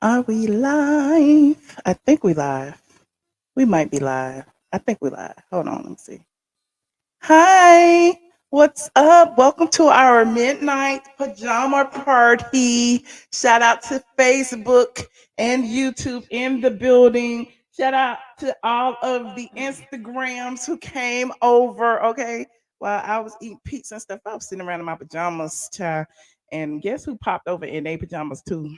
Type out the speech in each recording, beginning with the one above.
Are we live? I think we live. We might be live. I think we live. Hold on, let me see. Hi, what's up? Welcome to our midnight pajama party. Shout out to Facebook and YouTube in the building. Shout out to all of the Instagrams who came over. Okay, while I was eating pizza and stuff, I was sitting around in my pajamas, child. And guess who popped over in their pajamas too?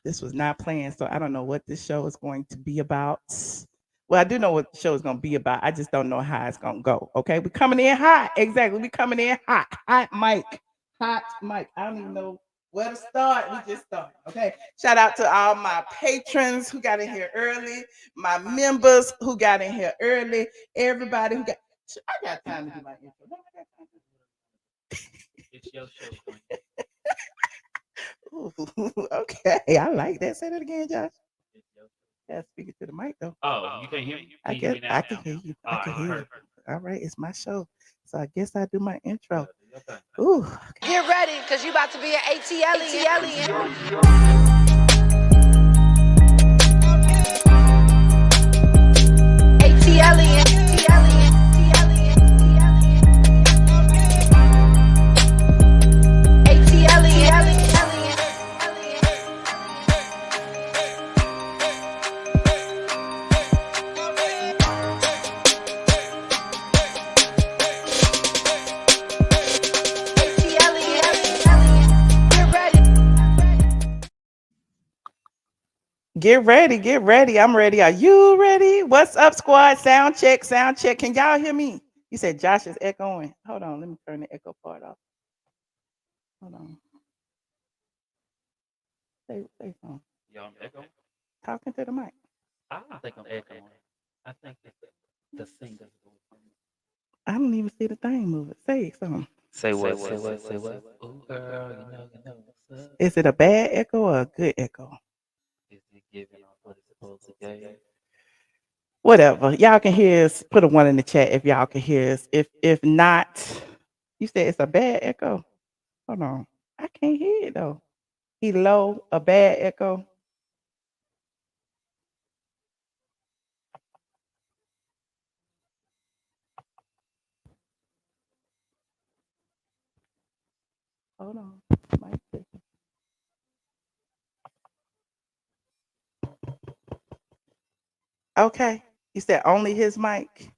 This was not planned, so I don't know what this show is going to be about. Well, I do know what the show is going to be about. I just don't know how it's going to go. Okay, we're coming in hot. Exactly, we coming in hot. Hot mic, hot mic. I don't even know where to start. We just started. Okay, shout out to all my patrons who got in here early, my members who got in here early, everybody who got. I got time to do my intro. Don't I got time to It's your show, Queen. Ooh, okay, I like that. Say that again, Josh. It's your show. Yeah, speaking to the mic though. Oh, you can't hear me? I Can you hear guess me now? I can hear you. I All can right, hear you. perfect. All right, it's my show, so I guess I do my intro. Do your thing. Ooh, Get ready, because you about to be an ATLien. ATLien. get ready, get ready. I'm ready. Are you ready? What's up, squad? Sound check, sound check. Can y'all hear me? You said Josh is echoing. Hold on, let me turn the echo part off. Hold on. Say something. Y'all echo? Talking to the mic. I don't think I'm echoing. I think it's the singer's voice. I don't even see the thing moving. Say something. Say what? Say what? Oh, girl, you know what's up. Is it a bad echo or a good echo? Is it giving off what it's supposed to give? Whatever. Y'all can hear us. Put a one in the chat if y'all can hear us. If not, you said it's a bad echo. Hold on. I can't hear it though. He low, a bad echo. Hold on. Mic check. Okay. You said only his mic.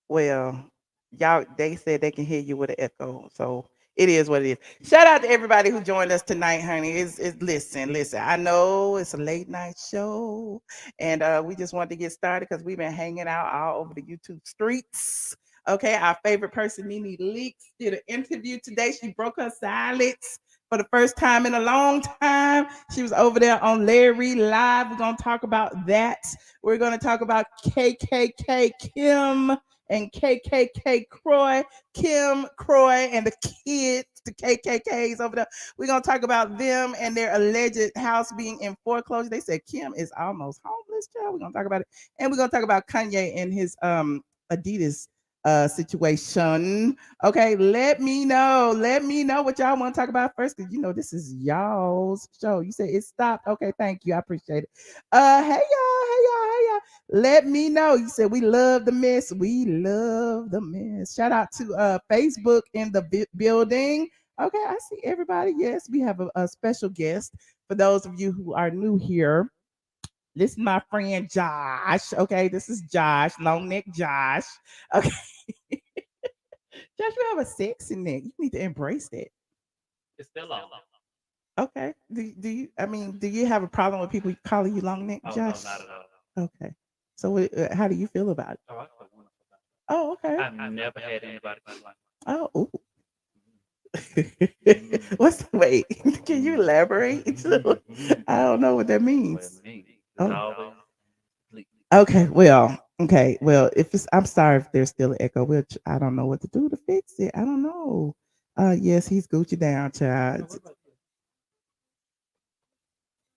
Well, y'all they said they can hear you with an echo. So it is what it is. Shout out to everybody who joined us tonight, honey. It's listen. I know it's a late night show, and we just wanted to get started because we've been hanging out all over the YouTube streets. Okay, our favorite person, Nene Leaks, did an interview today. She broke her silence for the first time in a long time. She was over there on Larry Live. We're gonna talk about that. We're gonna talk about KKK Kim and KKK Croy, Kim Croy, and the kids, the KKKs over there. We're gonna talk about them and their alleged house being in foreclosure. They said Kim is almost homeless, child. We're gonna talk about it, and we're gonna talk about Kanye and his Adidas situation. Okay, let me know. Let me know what y'all want to talk about first, because you know this is y'all's show. You said it stopped. Okay, thank you. I appreciate it. Hey y'all. Let me know. You said we love the mess. We love the mess. Shout out to Facebook in the building. Okay, I see everybody. Yes, we have a special guest for those of you who are new here. This is my friend Josh. Okay, this is Josh, long neck Josh. Okay, Josh, you have a sexy neck. You need to embrace that. It's still on. Okay. Do you? I mean, do you have a problem with people calling you long neck, Oh, no, Josh? not at all. Okay. So, how do you feel about it? Oh, I feel wonderful. Oh, okay. I've never had anybody feel like Oh, ooh. Mhm. What's wait? Can you elaborate? Mhm. I don't know what that Well, means. me, it's Oh, always complete. okay. Well, if it's, I'm sorry if there's still an echo. Which I don't know what to do to fix it. I don't know. Yes, he's Gucci down, No, child. what about you?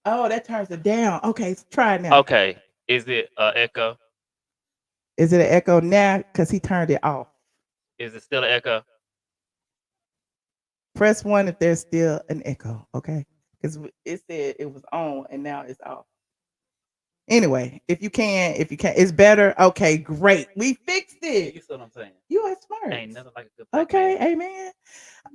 Oh, that turns it down. Okay, so try it now. Okay, is it echo? Is it an echo now? Because he turned it off. Is it still an echo? Press one if there's still an echo. Okay. because it said it was on and now it's off. Anyway, if you can, it's better. Okay, great. We fixed it. You see what I'm saying? You are smart. Ain't nothing like a good black Okay, man. amen.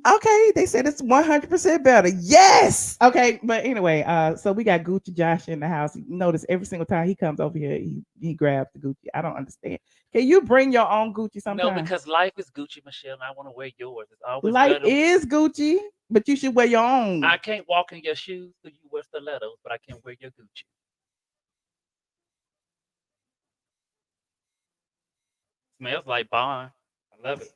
Okay, they said it's 100% better. Yes. Okay, but anyway, so we got Gucci Josh in the house. You notice every single time he comes over here, he grabs the Gucci. I don't understand. Can you bring your own Gucci No, sometime? because life is Gucci, Michelle, and I want to wear yours. It's always Life better. is Gucci, but you should wear your own. I can't walk in your shoes because you wear stilettos, but I can wear your Gucci. Smells like barn. I love it.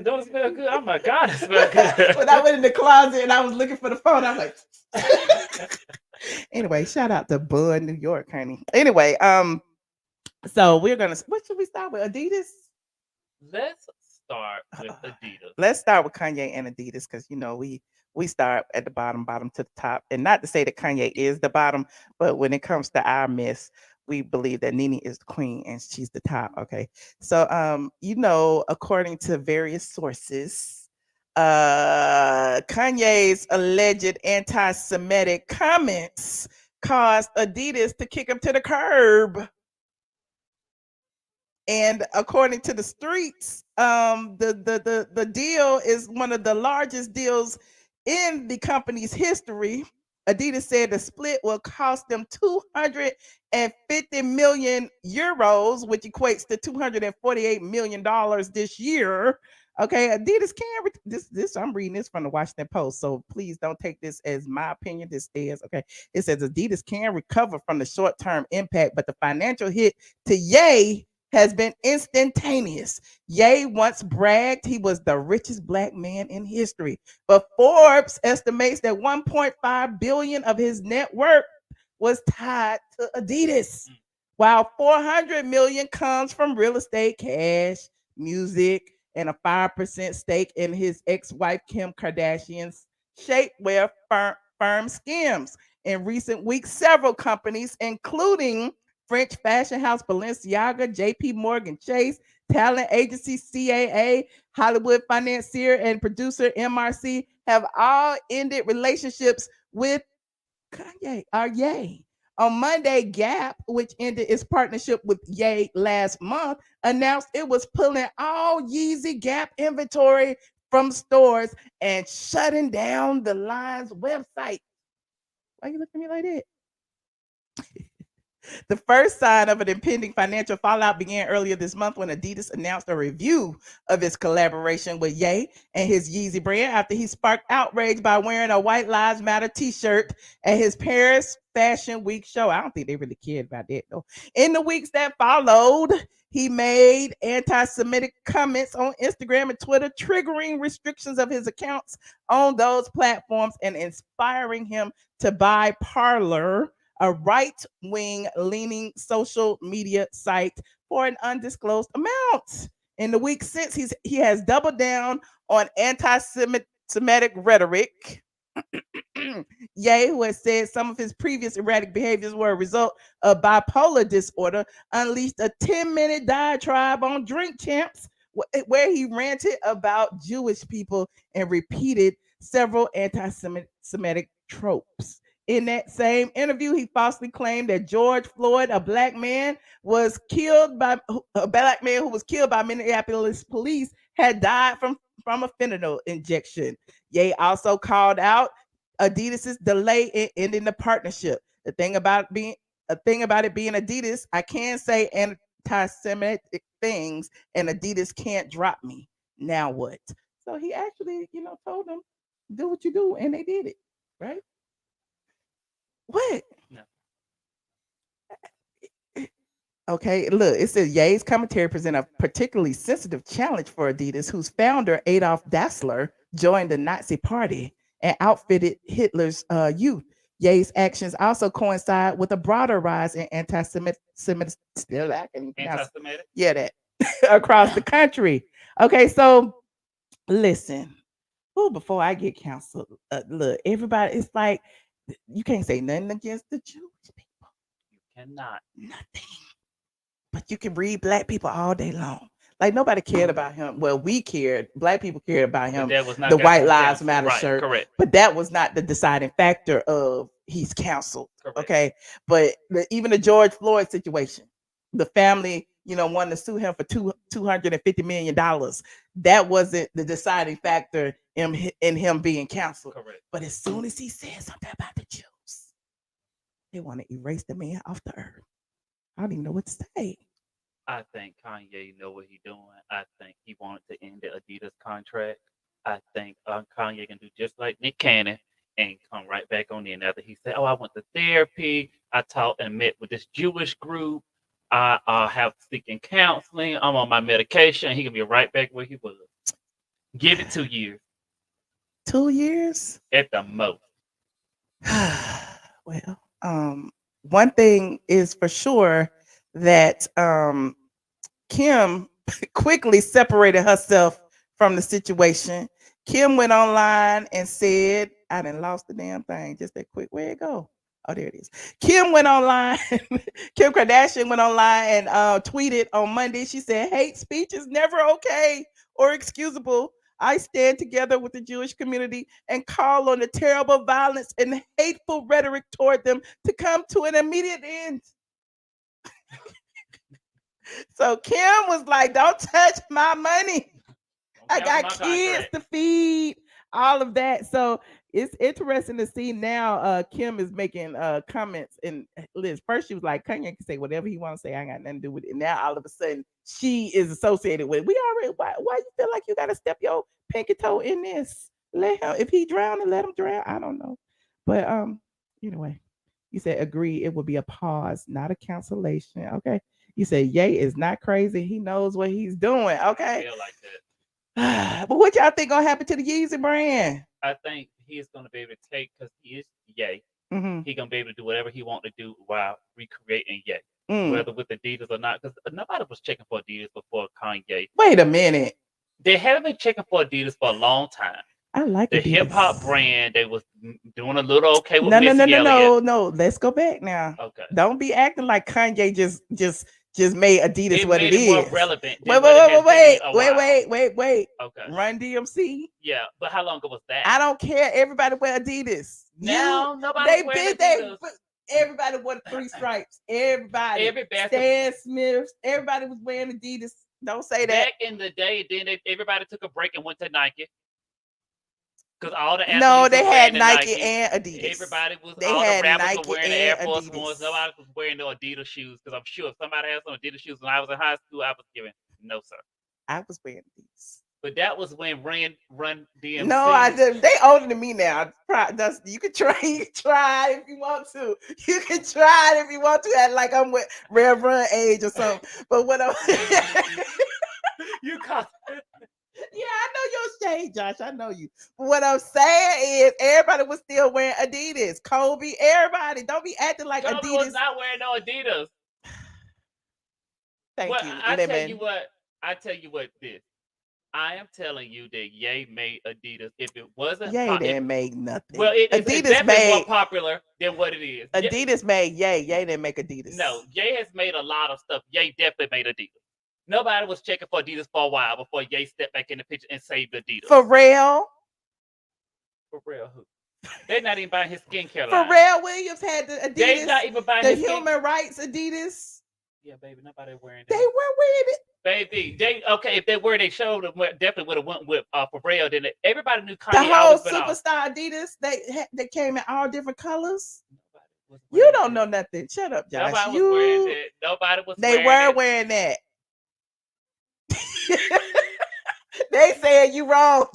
Don't it smell good? Oh my God, it smells When I good. went in the closet and I was looking for the phone, I was like, anyway, shout out to Bud, New York, honey. Anyway, so we're gonna. What should we start with? Adidas. Let's start with Adidas. Let's start with Kanye and Adidas because we start at the bottom to the top, and not to say that Kanye is the bottom, but when it comes to our miss, we believe that Nene is the queen and she's the top. Okay, so according to various sources, Kanye's alleged anti-Semitic comments caused Adidas to kick him to the curb. And according to the streets, the deal is one of the largest deals in the company's history. Adidas said the split will cost them 250 million euros, which equates to $248 million this year. Okay, Adidas can this. I'm reading this from the Washington Post, so please don't take this as my opinion. This is okay. It says Adidas can recover from the short term impact, but the financial hit to Ye has been instantaneous. Ye once bragged he was the richest black man in history, but Forbes estimates that 1.5 billion of his net worth was tied to Adidas, while 400 million comes from real estate, cash, music, and a 5% stake in his ex-wife Kim Kardashian's shapewear firm Skims. In recent weeks, several companies, including French fashion house Balenciaga, JP Morgan Chase, talent agency CAA, Hollywood financier and producer MRC have all ended relationships with Kanye or Ye. On Monday, Gap, which ended its partnership with Ye last month, announced it was pulling all Yeezy Gap inventory from stores and shutting down the line's website. Why are you looking at me like that? The first sign of an impending financial fallout began earlier this month when Adidas announced a review of its collaboration with Ye and his Yeezy brand after he sparked outrage by wearing a White Lives Matter t-shirt at his Paris Fashion Week show. I don't think they really cared about that though. In the weeks that followed, he made anti-Semitic comments on Instagram and Twitter, triggering restrictions of his accounts on those platforms and inspiring him to buy Parler, a right wing leaning social media site, for an undisclosed amount. In the week since, he has doubled down on anti Semitic rhetoric. Ye, who has said some of his previous erratic behaviors were a result of bipolar disorder, unleashed a 10-minute diatribe on Drink Champs where he ranted about Jewish people and repeated several anti Semitic tropes. In that same interview, he falsely claimed that George Floyd, a black man who was killed by Minneapolis police, had died from a fentanyl injection. Ye also called out Adidas's delay in ending the partnership. A thing about it being Adidas, I can say anti-Semitic things, and Adidas can't drop me. Now what? So he actually, told them, do what you do, and they did it, right? What? No. Okay, look, it says Ye's commentary present a particularly sensitive challenge for Adidas, whose founder Adolf Dassler joined the Nazi Party and outfitted Hitler's youth. Ye's actions also coincide with a broader rise in anti-Semitic, still I can pronounce, Anti-Semitic. yeah, that across the country. Okay, so listen, before I get canceled, look, everybody, it's like you can't say nothing against the Jewish people, You cannot. nothing. But you can read black people all day long. Like nobody cared about him. Well, we cared. Black people cared about him. That was not The got White him Lives canceled. Matter Right, shirt. correct. But that was not the deciding factor of he's canceled. Correct. Okay. But even the George Floyd situation, the family, wanted to sue him for $250 million. That wasn't the deciding factor in him being canceled. Correct. But as soon as he said something about the Jews, they want to erase the man off the earth. I don't even know what to say. I think Kanye know what he's doing. I think he wanted to end the Adidas contract. I think Kanye can do just like Nick Cannon and come right back on in after he said, "Oh, I went to therapy. I taught and met with this Jewish group. I have seeking counseling. I'm on my medication." He can be right back where he was. Give it 2 years 2 years? at the most. Well, one thing is for sure that Kim quickly separated herself from the situation. Kim went online and said, I done lost the damn thing. Just that quick. Where'd it go? Oh, there it is. Kim went online. Kim Kardashian went online and tweeted on Monday. She said, hate speech is never okay or excusable. I stand together with the Jewish community and call on the terrible violence and hateful rhetoric toward them to come to an immediate end. So Kim was like, don't touch my money. I got kids to feed, all of that. So it's interesting to see now Kim is making comments. And Liz, first she was like, Kanye can say whatever he wants to say. I ain't got nothing to do with it. And now all of a sudden she is associated with it. We already, why you feel like you got to step your pinky toe in this? Let him, if he drowned, let him drown. I don't know. But anyway, you said agree it will be a pause, not a cancellation. Okay. You say Ye is not crazy. He knows what he's doing. Okay. I feel like that. But what y'all think gonna happen to the Yeezy brand? I think he's gonna be able to take, because he is Ye. Mm-hmm. He gonna be able to do whatever he want to do while recreating Ye, Mm. whether with Adidas or not. Because nobody was checking for Adidas before Kanye. Wait a minute. They haven't been checking for Adidas for a long time. I like the Adidas. hip hop brand. They was doing a little okay with No. Missy Elliott. No. Let's go back now. Okay. Don't be acting like Kanye just made Adidas It what made it is. more relevant. Wait. Okay. Run DMC. Yeah, but how long ago was that? I don't care. Everybody wear Adidas. Now nobody wears Adidas. Everybody wore 3 stripes. Everybody. Stan Smith. Everybody was wearing Adidas. Don't say that. Back in the day, then everybody took a break and went to Nike. Because all the athletes no, they had Nike and Adidas. Everybody was. They all had the rappers Nike were wearing the Air Force Adidas. Ones. Nobody was wearing no Adidas shoes. Because I'm sure if somebody had some Adidas shoes when I was in high school, I was giving no, sir. I was wearing Adidas. But that was when Run DMC. No, I didn't. They older than me now. You can try. You can try if you want to. You can try it if you want to. Act like I'm with Rev Run age or something. But what I'm you caught. Yeah, I know your shade, Josh. I know you. But what I'm saying is, everybody was still wearing Adidas. Kobe, everybody. Don't be acting like Kobe Adidas. was not wearing no Adidas. Thank you. I tell you what. This. I am telling you that Ye made Adidas. If it wasn't, Ye didn't make nothing. Well, it's definitely made more popular than what it is. Adidas made Ye. Ye didn't make Adidas. No, Ye has made a lot of stuff. Ye definitely made Adidas. Nobody was checking for Adidas for a while before Ye stepped back in the picture and saved Adidas. Pharrell. Pharrell who? They're not even buying his skincare line. Pharrell Williams had the Adidas. They're not even buying the human rights Adidas. Yeah, baby, nobody wearing that. They were wearing it. Baby, if they were, they showed them. Definitely would have went with Pharrell. Then everybody knew Kanye. The whole superstar Adidas. They came in all different colors. You don't know nothing. Shut up, Josh. Nobody was wearing that. Nobody was. They were wearing that. They said you wrong.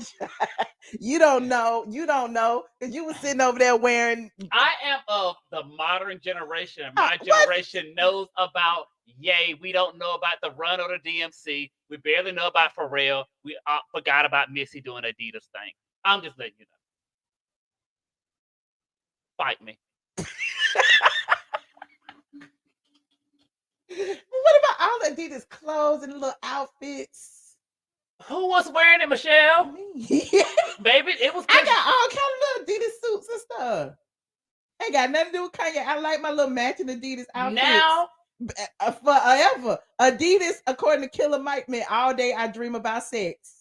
You don't know. Because you were sitting over there wearing. I am of the modern generation. My generation knows about Ye. We don't know about the Run or the DMC. We barely know about Pharrell. We forgot about Missy doing Adidas thing. I'm just letting you know. Fight me. What about all Adidas clothes and little outfits? Who was wearing it, Michelle? Me. Baby, it was. I got all kind of little Adidas suits and stuff. Ain't got nothing to do with Kanye. I like my little matching Adidas outfits. Now Forever. Adidas, according to Killer Mike, man, all day I dream about sex.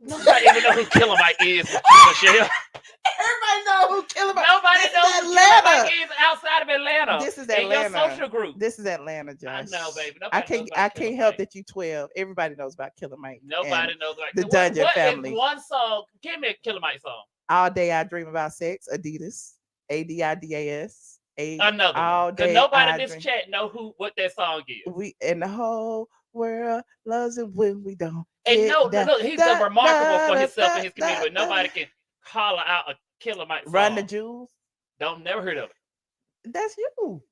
Nobody even know who Killer Mike is, Michelle. Everybody know who Killer Mike. Nobody This knows is who Killer Atlanta. Mike is outside of Atlanta. This is in your Atlanta. social group. This is Atlanta, Josh. I know, baby. I Nobody knows can't. about I Killer can't help Mike. that you 12. Everybody knows about Killer Mike. Nobody knows about the Dungeon what Family. Is one song? Give me a Killer Mike song. All day I dream about sex. Adidas. Adidas. Another all one. Because day nobody I in this dream. chat know what that song is. We and the whole world loves it when we don't. And no, that. look, he's remarkable for himself and his community, but nobody can holler out a Killer Mike song. Run the Jewels. Don't never heard of it. That's you.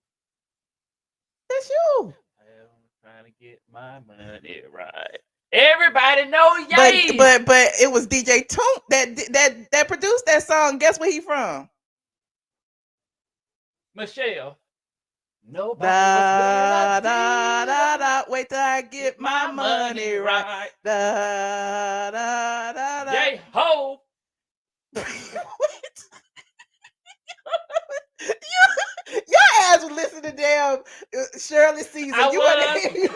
That's you. I'm trying to get my money right. Everybody know Yeezy. But it was DJ Toon that produced that song. Guess where he from? Michelle. Nobody was da. Wait till I get my money right. Da da da da. Yay ho. Your ass was listening to damn Shirley Caesar. You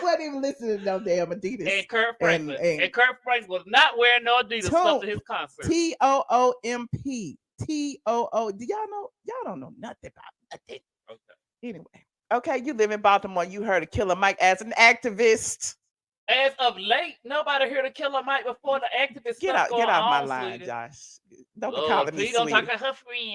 wasn't even listening to no damn Adidas. And Kurt Franklin. And Kurt Franklin was not wearing no Adidas stuff to his concert. TOOMP. TOO. Do y'all know? Y'all don't know nothing about nothing. Okay. Anyway. Okay, you live in Baltimore. You heard of Killer Mike as an activist. As of late, nobody heard of Killer Mike before the activist get stuff out, get off my line, sweetie. Josh. Don't be calling me please don't sweetie. talk about her friend.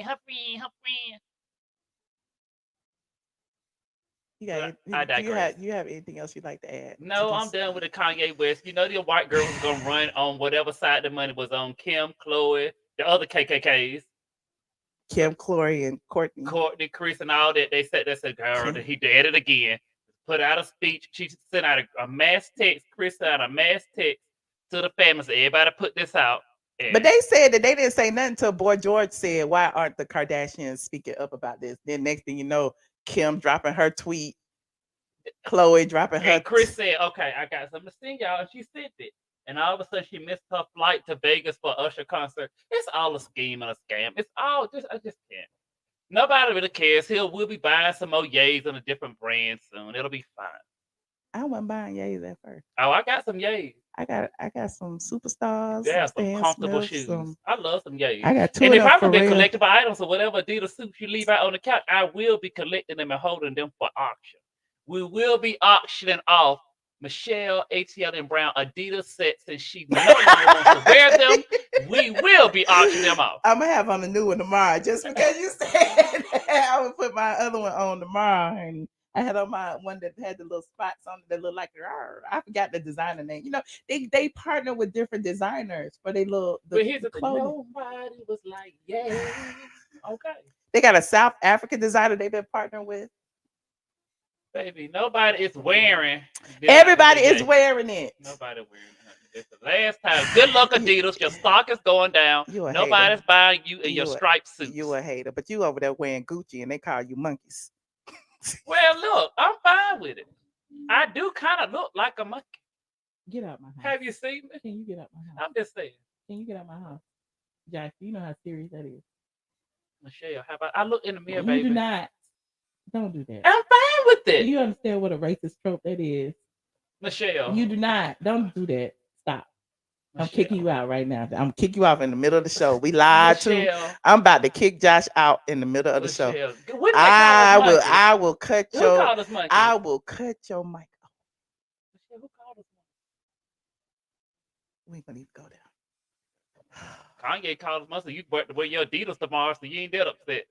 You have anything else you'd like to add? No, I'm done with the Kanye West. You know the white girl was gonna run on whatever side the money was on. Kim, Chloe, the other KKKs. Kim, Chloe, and Courtney. Courtney, Chris, and all that. They said, girl, he did it again. Put out a speech. She sent out a mass text. Chris sent out a mass text to the family. Said, everybody put this out. But they said that they didn't say nothing until Boy George said, why aren't the Kardashians speaking up about this? Then next thing you know, Kim dropping her tweet. Chloe dropping her. And Chris said, okay, I got something to sing y'all. And she sent it. And all of a sudden, she missed her flight to Vegas for Usher concert. It's all a scheme and a scam. It's all I just can't. Nobody really cares. We'll be buying some more Yeezys on a different brand soon. It'll be fine. I wasn't buying Yeezys at first. Oh, I got some Yeezys. I got some superstars. Yeah, some comfortable shoes. I love some Yeezys. I got two. And if I'm gonna be collectible items or whatever Adidas suits you leave out on the couch, I will be collecting them and holding them for auction. We will be auctioning off Michelle ATLien Brown Adidas sets, and she no longer wants to wear them. We will be auctioning them off. I'm gonna have on the new one tomorrow, just because you said that. I would put my other one on tomorrow, and I had on my one that had the little spots on it that look like I forgot the designer name. You know, they partner with different designers for their little. But here's the thing: nobody was like, yeah, okay. They got a South African designer they've been partnering with. Baby, nobody is wearing. Everybody is wearing it. Nobody wearing it. It's the last time. Good luck, Adidas. Your stock is going down. Nobody's buying you in your striped suits. You a hater, but you over there wearing Gucci and they call you monkeys. Well, look, I'm fine with it. I do kind of look like a monkey. Get out my house. Have you seen me? Can you get out my house? I'm just saying. Can you get out my house? Josh, you know how serious that is. Michelle, how about I look in the mirror, baby? You do not. Don't do that. I'm fine with it. You understand what a racist trope that is? Michelle. You do not. Don't do that. Stop. Michelle. I'm kicking you out right now. I'm kicking you off in the middle of the show. We lied to. I'm about to kick Josh out in the middle of the show. I will cut your. I will cut your mic off. Michelle, who called us monkey? We ain't gonna even go down. Kanye called us monkey. You wear your Adidas tomorrow, so you ain't that upset.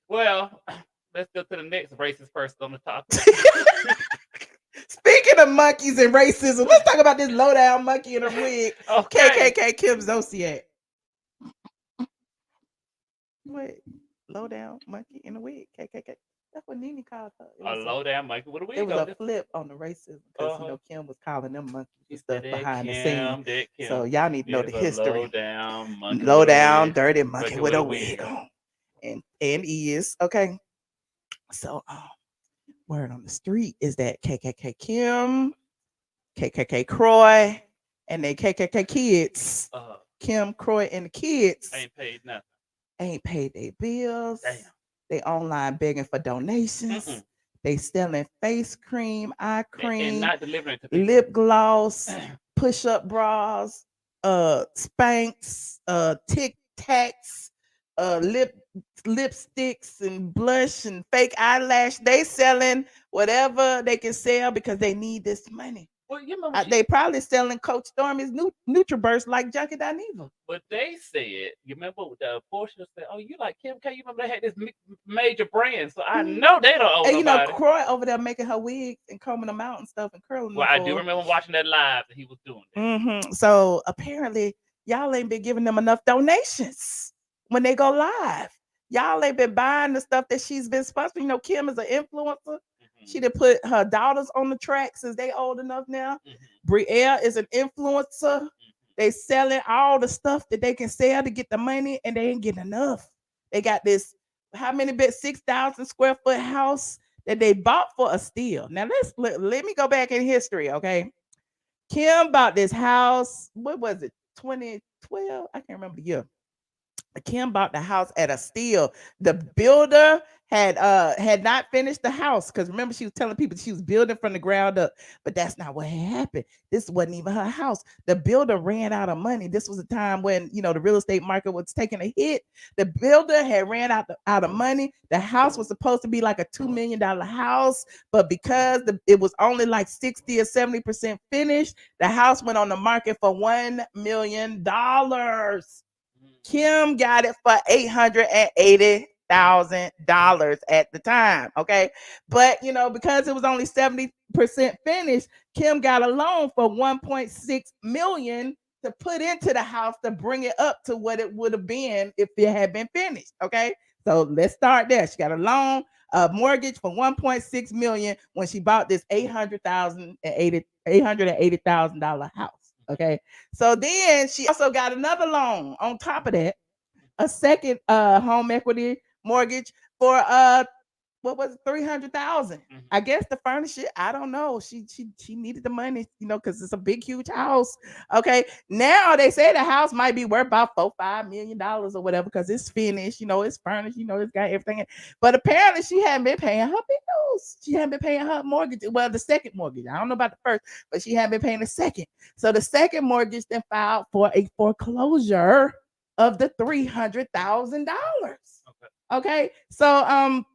Well, let's go to the next racist person on the topic. Speaking of monkeys and racism, let's talk about this low down monkey in a wig. Okay. KKK Kim Zolciak. Wait, low down monkey in a wig. KKK. That's what Nene called her. A low down monkey with a wig. It was a flip on the racism because you know Kim was calling them monkeys and stuff behind the scenes. So y'all need to know the history. Low down monkey. Low down, dirty monkey with a wig on. And is okay. So word on the street is that KKK Kim, KKK Croy, and they KKK kids. Kim, Croy, and the kids ain't paid nothing. Ain't paid their bills. Damn. They online begging for donations. Mm-mm. They selling face cream, eye And cream, not delivering it to people. lip gloss, push-up bras, Spanx, Tic Tacs, lipsticks and blush and fake eyelash. They selling whatever they can sell because they need this money. Well, you remember They probably selling Coach Stormy's NutriBurst like Junkie Dineva. but they said, you remember the Portia said, "Oh, you like Kim K? You remember they had this major brand, so I know they don't owe And nobody." Croy over there making her wigs and combing them out and stuff and curling Well, them I for do her. remember watching that live that he was doing that. So apparently, y'all ain't been giving them enough donations when they go live. Y'all ain't been buying the stuff that she's been sponsoring. Kim is an influencer. She done put her daughters on the track since they old enough now. Brielle is an influencer. They selling all the stuff that they can sell to get the money, and they ain't getting enough. They got this how many bit 6,000 square foot house that they bought for a steal. Now let me go back in history, okay? Kim bought this house. What was it? 2012? I can't remember the year. Kim bought the house at a steal. The builder had not finished the house because remember she was telling people she was building from the ground up, but that's not what had happened. This wasn't even her house. The builder ran out of money. This was a time when the real estate market was taking a hit. The builder had ran out of money. The house was supposed to be like a $2 million house, but because it was only like 60 or 70% finished, the house went on the market for $1 million. Kim got it for $880,000 at the time. Okay. But because it was only 70% finished, Kim got a loan for 1.6 million to put into the house to bring it up to what it would have been if it had been finished. Okay. So let's start there. She got a loan, a mortgage for 1.6 million when she bought this $880,000 house. Okay. So then she also got another loan on top of that, a second home equity mortgage for what was it, 300,000. I guess to furnish it. I don't know. She needed the money, because it's a big, huge house. Okay. Now they say the house might be worth about $4-5 million or whatever because it's finished, it's furnished, it's got everything. But apparently she hadn't been paying her bills. She hadn't been paying her mortgage. Well, the second mortgage. I don't know about the first, but she hadn't been paying the second. So the second mortgage then filed for a foreclosure of the $300,000. Okay. So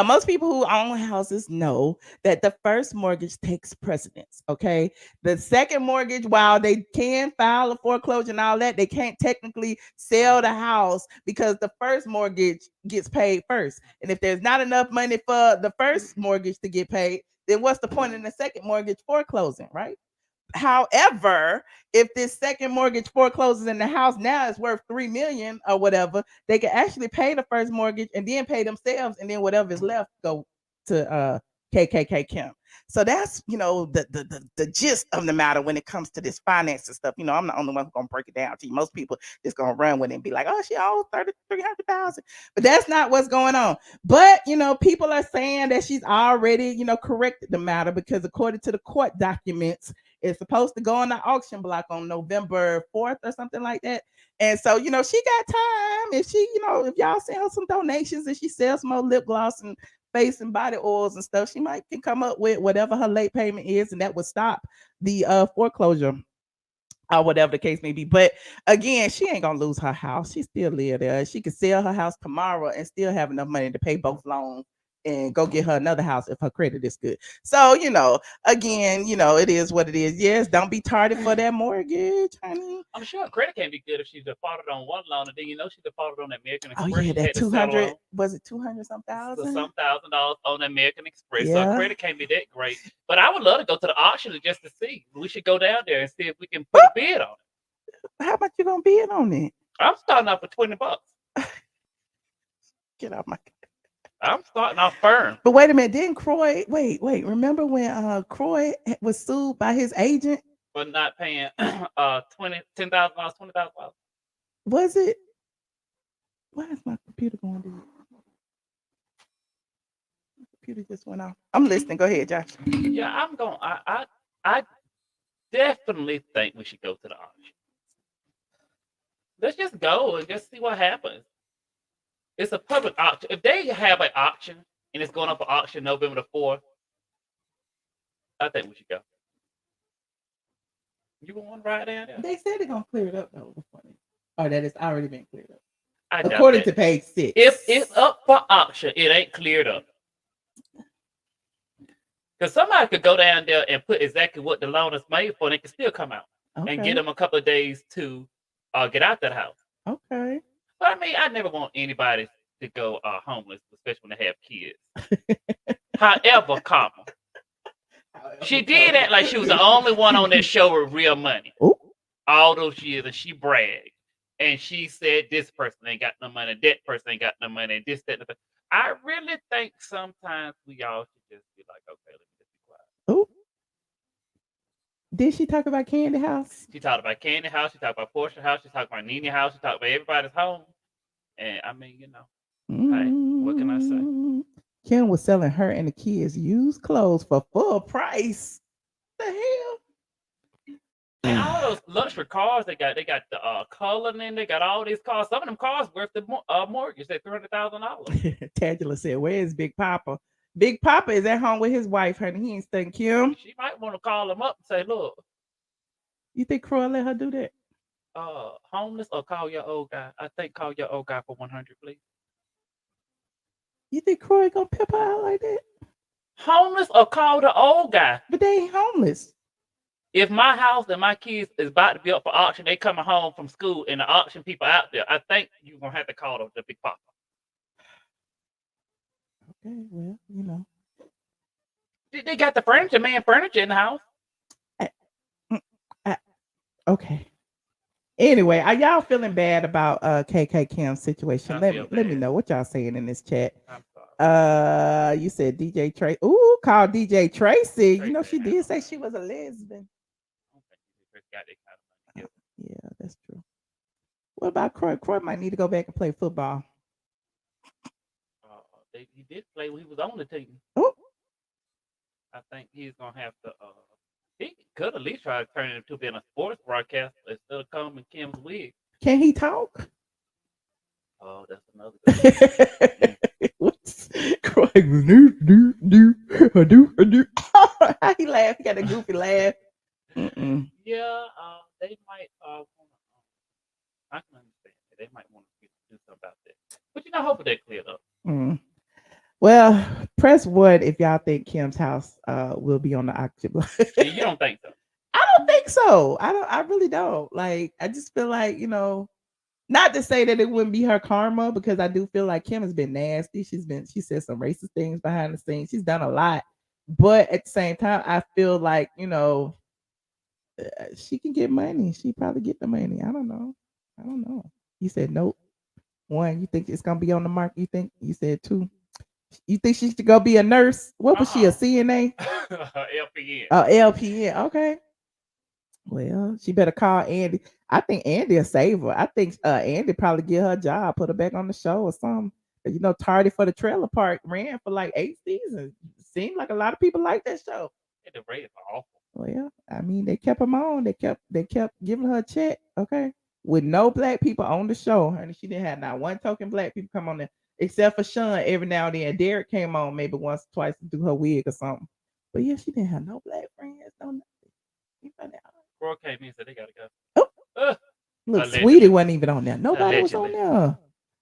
most people who own houses know that the first mortgage takes precedence. Okay. The second mortgage, while they can file a foreclosure and all that, they can't technically sell the house because the first mortgage gets paid first. And if there's not enough money for the first mortgage to get paid, then what's the point in the second mortgage foreclosing, right? However, if this second mortgage forecloses and the house now is worth 3 million or whatever, they can actually pay the first mortgage and then pay themselves, and then whatever is left go to KKK Kim. So that's the gist of the matter when it comes to this financing stuff. I'm the only one who's gonna break it down to you. Most people just gonna run with it and be like, "Oh, she owes 300,000," but that's not what's going on. But people are saying that she's already corrected the matter because according to the court documents, it's supposed to go on the auction block on November 4th or something like that. And so, she got time. If if y'all send her some donations and she sells some more lip gloss and face and body oils and stuff, she might can come up with whatever her late payment is, and that would stop the foreclosure or whatever the case may be. But again, she ain't gonna lose her house. She still live there. She could sell her house tomorrow and still have enough money to pay both loans and go get her another house if her credit is good. So, again, it is what it is. Yes, don't be tardy for that mortgage, honey. I'm sure her credit can't be good if she defaulted on one loan and then she defaulted on the American Oh Express. yeah, She had that to settle 200 on was it 200 some thousand? some $1,000 on the American Express. So Yeah. her credit can't be that great. But I would love to go to the auction just to see. We should go down there and see if we can put a bid on it. How much you gonna bid on it? I'm starting off for $20. Get out my. I'm starting off firm. But wait a minute, didn't Croy wait? Remember when Croy was sued by his agent? For not paying $10,000, $20,000. Was it? Why is my computer going to? My computer just went off. I'm listening. Go ahead, Josh. Yeah, I'm going. I definitely think we should go to the auction. Let's just go and just see what happens. It's a public auction. If they have an auction and it's going up for auction November the 4th, I think we should go. You want to ride down there? They said they're gonna clear it up though. Or that it's already been cleared up. I doubt According that. to page 6. If it's up for auction, it ain't cleared up. Because somebody could go down there and put exactly what the loan is made for, and it can still come out and get them a couple of days to get out that house. Okay. But I mean, I never want anybody to go homeless, especially when they have kids. However, comma, she did act like she was the only one on that show with real money. Ooh. All those years, and she bragged. And she said, this person ain't got no money, that person ain't got no money, and this, that, and that. I really think sometimes we all should just be like, okay, let me just be quiet. Ooh. Did she talk about Candy House? She talked about Candy House, she talked about Portia House, she talked about Nene House, she talked about everybody's home. And I mean, you know, hey, what can I say? Kim was selling her and the kids used clothes for full price. The hell? And all those luxury cars they got the Cullinan, they got all these cars. Some of them cars worth the mortgage at $300,000. Tangela said, "Where is Big Papa? Big Papa is at home with his wife, honey. He ain't studying Kim. She might want to call him up and say, look. You think Croy let her do that? Homeless or call your old guy? I think call your old guy for 100, please. You think Croy gonna pep her out like that? Homeless or call the old guy? But they ain't homeless. If my house and my kids is about to be up for auction, they coming home from school and the auction people out there, I think you're going to have to call the Big Papa. Okay, well, you know. They got the furniture in the house. Okay. Anyway, are y'all feeling bad about KK Kim's situation? Let me know what y'all saying in this chat. I'm sorry. You said DJ Tracy. Ooh, call DJ Tracy. You know, she did say she was a lesbian. Yeah, that's true. What about Croy? Croy might need to go back and play football. He did play when he was on the team. Oh. I think he's gonna have to. He could at least try to turn it into being a sports broadcaster instead of coming Kim's wig. Can he talk? Oh, that's another good. Croy do. How he laugh? He got a goofy laugh. Yeah, they might. I can understand that. They might want to do something about that. But you know, hopefully they clear it up. Well, press 1 if y'all think Kim's house will be on the auction block. You don't think so? I don't think so. I really don't. Like, I just feel like, you know, not to say that it wouldn't be her karma, because I do feel like Kim has been nasty. She said some racist things behind the scenes. She's done a lot. But at the same time, I feel like, you know, she can get money. She probably get the money. I don't know. You said nope. 1, you think it's gonna be on the market? You said 2. You think she should go be a nurse? What was she, a CNA? LPN. LPN. Okay. Well, she better call Andy. I think Andy will save her. I think Andy probably get her a job, put her back on the show or something. You know, Tardy for the Trailer Park ran for like 8 seasons. Seemed like a lot of people like that show. The ratings are awful. Well, I mean, they kept them on. They kept giving her a check. Okay. With no black people on the show, honey. She didn't have not one token black people come on there. Except for Sean, every now and then. Derek came on maybe once or twice to do her wig or something. But yeah, she didn't have no black friends. No nothing. Roy came in and said they gotta go. Look, Sweetie wasn't even on there. Nobody was on there.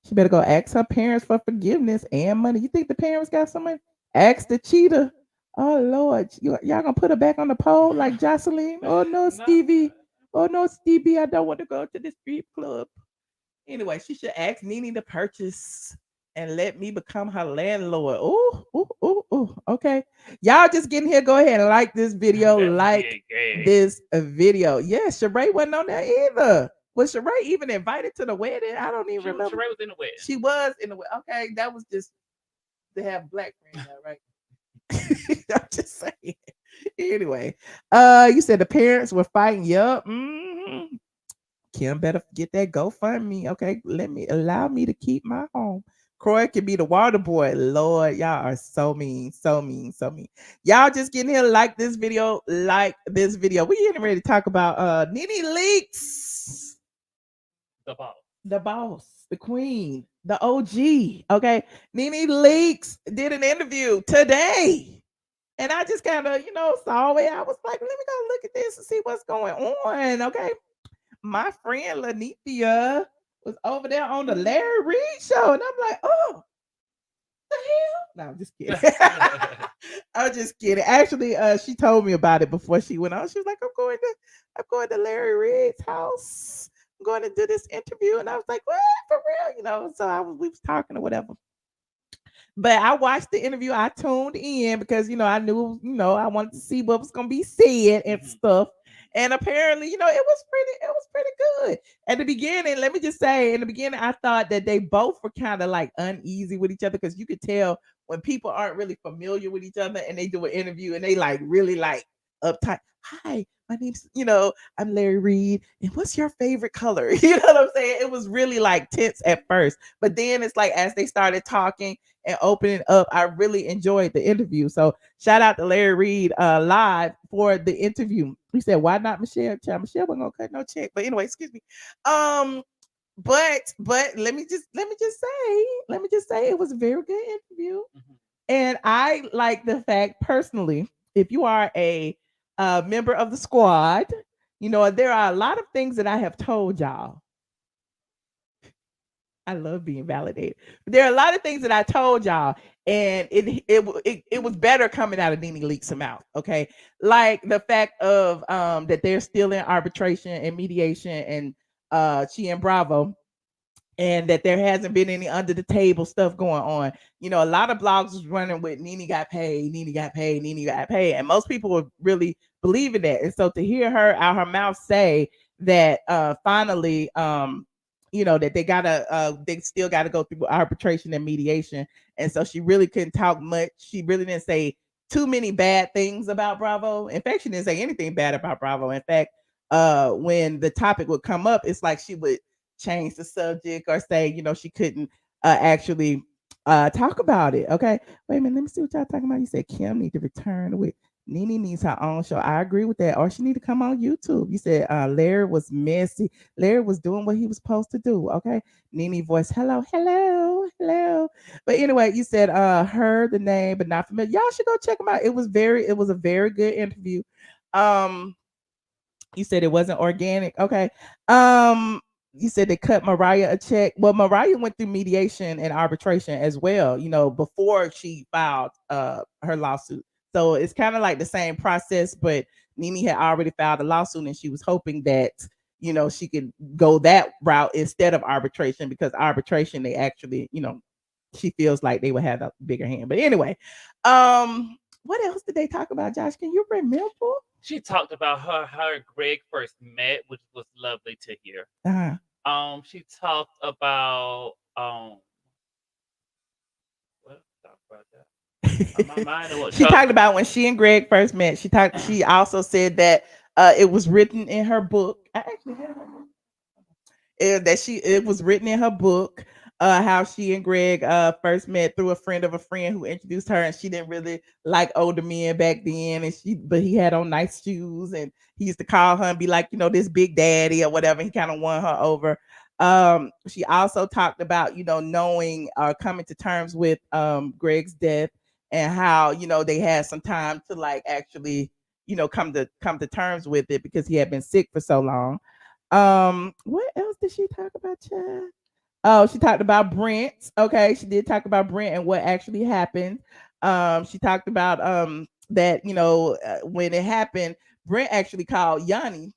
She better go ask her parents for forgiveness and money. You think the parents got some money? Ask the cheater. Oh Lord, y'all gonna put her back on the pole like Jocelyn? Oh no, Stevie. Oh no, Stevie, I don't want to go to the strip club. Anyway, she should ask Nene to purchase and let me become her landlord. Oh, okay. Y'all just getting here. Go ahead and like this video. This video. Yeah, Sheree wasn't on there either. Was Sheree even invited to the wedding? I don't even remember. Sheree was in the wedding. She was in the wedding. Okay, that was just to have black friends, right? I'm just saying. Anyway, you said the parents were fighting. Yup. Kim better get that GoFundMe. Okay, allow me to keep my home. Croy can be the water boy. Lord, y'all are so mean, so mean, so mean. Y'all just getting here, like this video. We getting ready to talk about Nene leaks. The boss. The boss. the queen, the OG. Okay. Nene Leakes did an interview today. And I just kind of, saw it. I was like, let me go look at this and see what's going on. Okay. My friend Lanithia was over there on the Larry Reid show. And I'm like, oh, the hell? No, I'm just kidding. I'm just kidding. Actually, she told me about it before she went on. She was like, I'm going to Larry Reid's house. I'm going to do this interview. And I was like, what? For real? So we was talking or whatever. But I watched the interview. I tuned in because I knew, I wanted to see what was gonna be said and stuff. And apparently, it was pretty good. At the beginning, let me just say, in the beginning, I thought that they both were kind of like uneasy with each other because you could tell when people aren't really familiar with each other and they do an interview and they like really like uptight. Hi, my name's, I'm Larry Reid. And what's your favorite color? You know what I'm saying? It was really like tense at first. But then it's like as they started talking and opening up, I really enjoyed the interview. So shout out to Larry Reid live for the interview. He said, "Why not Michelle? Child, Michelle wasn't gonna cut no check." But anyway, excuse me. But let me just say it was a very good interview. And I like the fact personally, if you are a member of the squad, there are a lot of things that I have told y'all. I love being validated. There are a lot of things that I told y'all, and it was better coming out of Nene Leakes' mouth. Okay, like the fact of that they're still in arbitration and mediation, and she and Bravo, and that there hasn't been any under the table stuff going on. A lot of blogs was running with Nene got paid, Nene got paid, Nene got paid, and most people were really believing that. And so to hear her out her mouth say that finally that they still gotta go through arbitration and mediation. And so she really couldn't talk much. She really didn't say too many bad things about Bravo. In fact, she didn't say anything bad about Bravo. In fact, when the topic would come up, it's like she would change the subject or say, she couldn't actually talk about it. Okay. Wait a minute, let me see what y'all talking about. You said Kim need to return with Nene needs her own show. I agree with that. Or she need to come on YouTube. You said Larry was messy. Larry was doing what he was supposed to do. Okay. Nene voice, hello, hello, hello. But anyway, you said heard the name but not familiar. Y'all should go check him out. It was a very good interview. You said it wasn't organic. Okay. You said they cut Mariah a check. Well, Mariah went through mediation and arbitration as well, before she filed her lawsuit. So it's kind of like the same process, but Nene had already filed a lawsuit and she was hoping that, she could go that route instead of arbitration, because arbitration, they actually, she feels like they would have a bigger hand. But anyway, what else did they talk about, Josh? Can you remember? She talked about her and Greg first met, which was lovely to hear. She talked about what talk about that? My mind what she talked about when she and Greg first met. She also said that it was written in her book. I actually have her book. It was written in her book how she and Greg first met through a friend of a friend who introduced her, and she didn't really like older men back then, but he had on nice shoes, and he used to call her and be like, this big daddy or whatever. He kind of won her over. She also talked about knowing or coming to terms with Greg's death, and how they had some time to like actually come to terms with it because he had been sick for so long. What else did she talk about, Chad? Oh, she talked about Brent. Okay, she did talk about Brent and what actually happened. She talked about that when it happened, Brent actually called Yanni,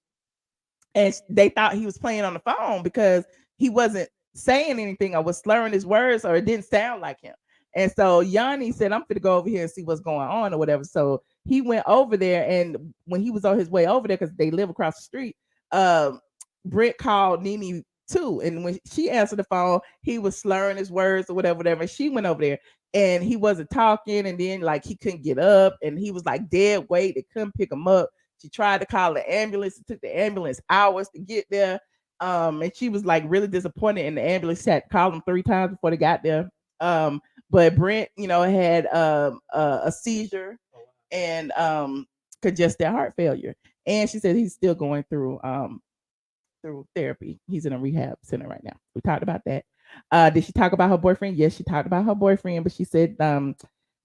and they thought he was playing on the phone because he wasn't saying anything or was slurring his words, or it didn't sound like him. And so Yanni said, "I'm going to go over here and see what's going on," or whatever. So he went over there, and when he was on his way over there, because they live across the street, Brent called Nene too. And when she answered the phone, he was slurring his words or whatever, whatever. And she went over there and he wasn't talking. And then like he couldn't get up and he was like dead weight. They couldn't pick him up. She tried to call the ambulance. It took the ambulance hours to get there. And she was like really disappointed. And the ambulance had called them 3 times before they got there. But Brent, had a seizure and congestive heart failure. And she said he's still going through therapy. He's in a rehab center right now. We talked about that. Did she talk about her boyfriend? Yes, she talked about her boyfriend, but she said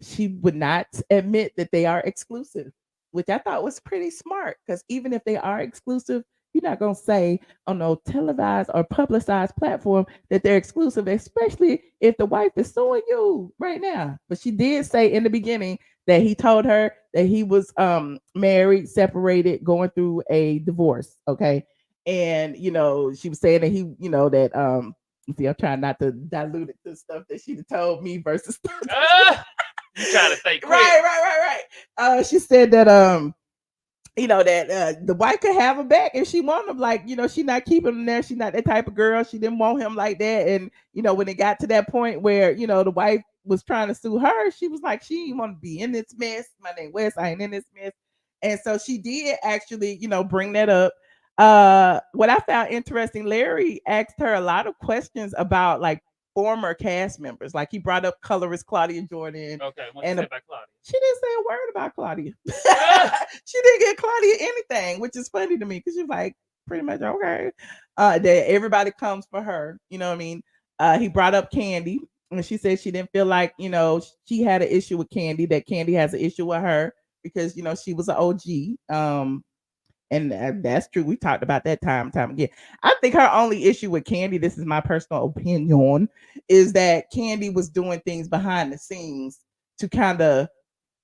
she would not admit that they are exclusive, which I thought was pretty smart because even if they are exclusive, you're not gonna say on no televised or publicized platform that they're exclusive, especially if the wife is suing you right now. But she did say in the beginning that he told her that he was married, separated, going through a divorce. Okay. And she was saying that he, that see, I'm trying not to dilute it to stuff that she'd have told me versus stuff. You trying to say quick. Right. She said that that the wife could have him back if she wanted him. Like, she not keeping him there. She's not that type of girl. She didn't want him like that. And when it got to that point where the wife was trying to sue her, she was like, she didn't want to be in this mess. My name West. I ain't in this mess. And so she did actually, bring that up. What I found interesting, Larry asked her a lot of questions about like former cast members. Like he brought up colorist Claudia Jordan. Okay, what and you say about Claudia? She didn't say a word about Claudia. She didn't get Claudia anything, which is funny to me because she's like pretty much okay. That everybody comes for her. You know what I mean? He brought up Candy, and she said she didn't feel like she had an issue with Candy. That Candy has an issue with her because she was an OG. And that's true. We talked about that time and time again. I think her only issue with Candy, this is my personal opinion, is that Candy was doing things behind the scenes to kind of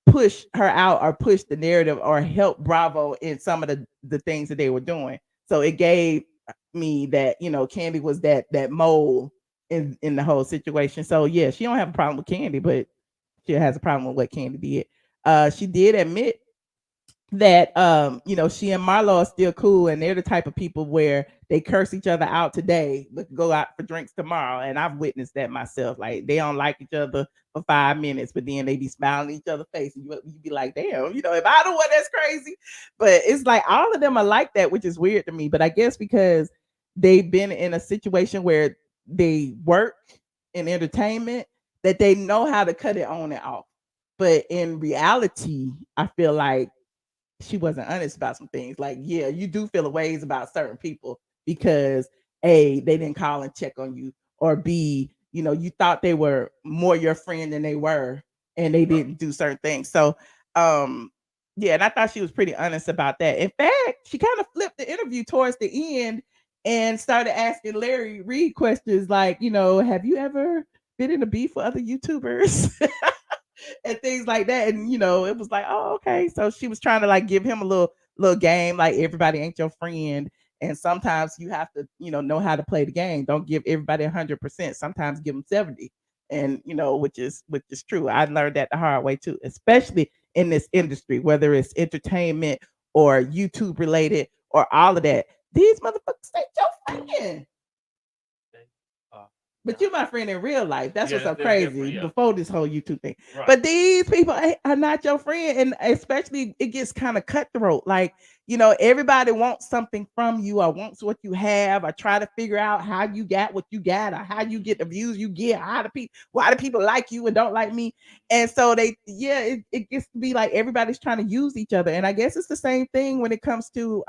push her out or push the narrative or help Bravo in some of the things that they were doing. So it gave me that, Candy was that mole in the whole situation. So yeah, she don't have a problem with Candy, but she has a problem with what Candy did. She did admit that she and Marlo are still cool and they're the type of people where they curse each other out today but go out for drinks tomorrow, and I've witnessed that myself. Like they don't like each other for 5 minutes but then they be smiling in each other's face and you be like, damn, if I don't want, that's crazy. But it's like all of them are like that, which is weird to me. But I guess because they've been in a situation where they work in entertainment, that they know how to cut it on and off. But in reality, I feel like she wasn't honest about some things. Like, yeah, you do feel a ways about certain people because A, they didn't call and check on you, or B, you thought they were more your friend than they were, and they didn't do certain things. So, yeah, and I thought she was pretty honest about that. In fact, she kind of flipped the interview towards the end and started asking Larry Reid questions like, have you ever been in a beef with other YouTubers? And things like that. And it was like, oh, okay. So she was trying to like give him a little game, like everybody ain't your friend. And sometimes you have to, know how to play the game. Don't give everybody 100%. Sometimes give them 70. And which is true. I learned that the hard way too, especially in this industry, whether it's entertainment or YouTube related or all of that. These motherfuckers ain't your friend. But you're my friend in real life. That's what's so crazy before this whole YouTube thing. Right. But these people are not your friend. And especially it gets kind of cutthroat. Like, everybody wants something from you or wants what you have or try to figure out how you got what you got or how you get the views you get. Why do people like you and don't like me? And so it gets to be like everybody's trying to use each other. And I guess it's the same thing when it comes to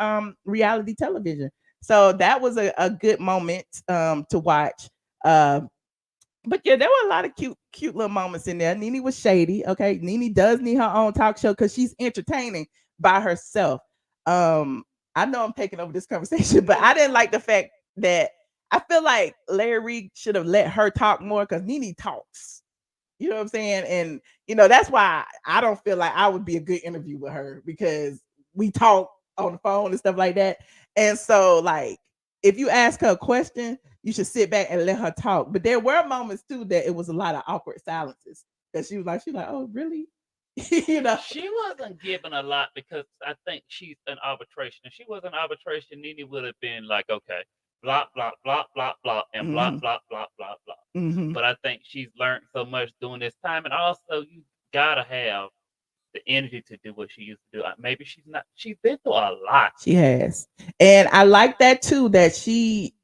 reality television. So that was a good moment to watch. But yeah, there were a lot of cute little moments in there. Nene was shady. Okay. Nene does need her own talk show because she's entertaining by herself. I know I'm taking over this conversation, but I didn't like the fact that I feel like Larry Reid should have let her talk more because Nene talks. You know what I'm saying? And that's why I don't feel like I would be a good interview with her because we talk on the phone and stuff like that. And so like if you ask her a question, you should sit back and let her talk. But there were moments too that it was a lot of awkward silences. That she was like, oh, really? She wasn't given a lot because I think she's an arbitration. If she was an arbitration, Nene would have been like, okay, blah, blah, blah, blah, blah, and blah, blah, blah, blah, blah. Mm-hmm. But I think she's learned so much during this time. And also, you got to have the energy to do what she used to do. Maybe she's not. She's been through a lot. She has. And I like that too, that she,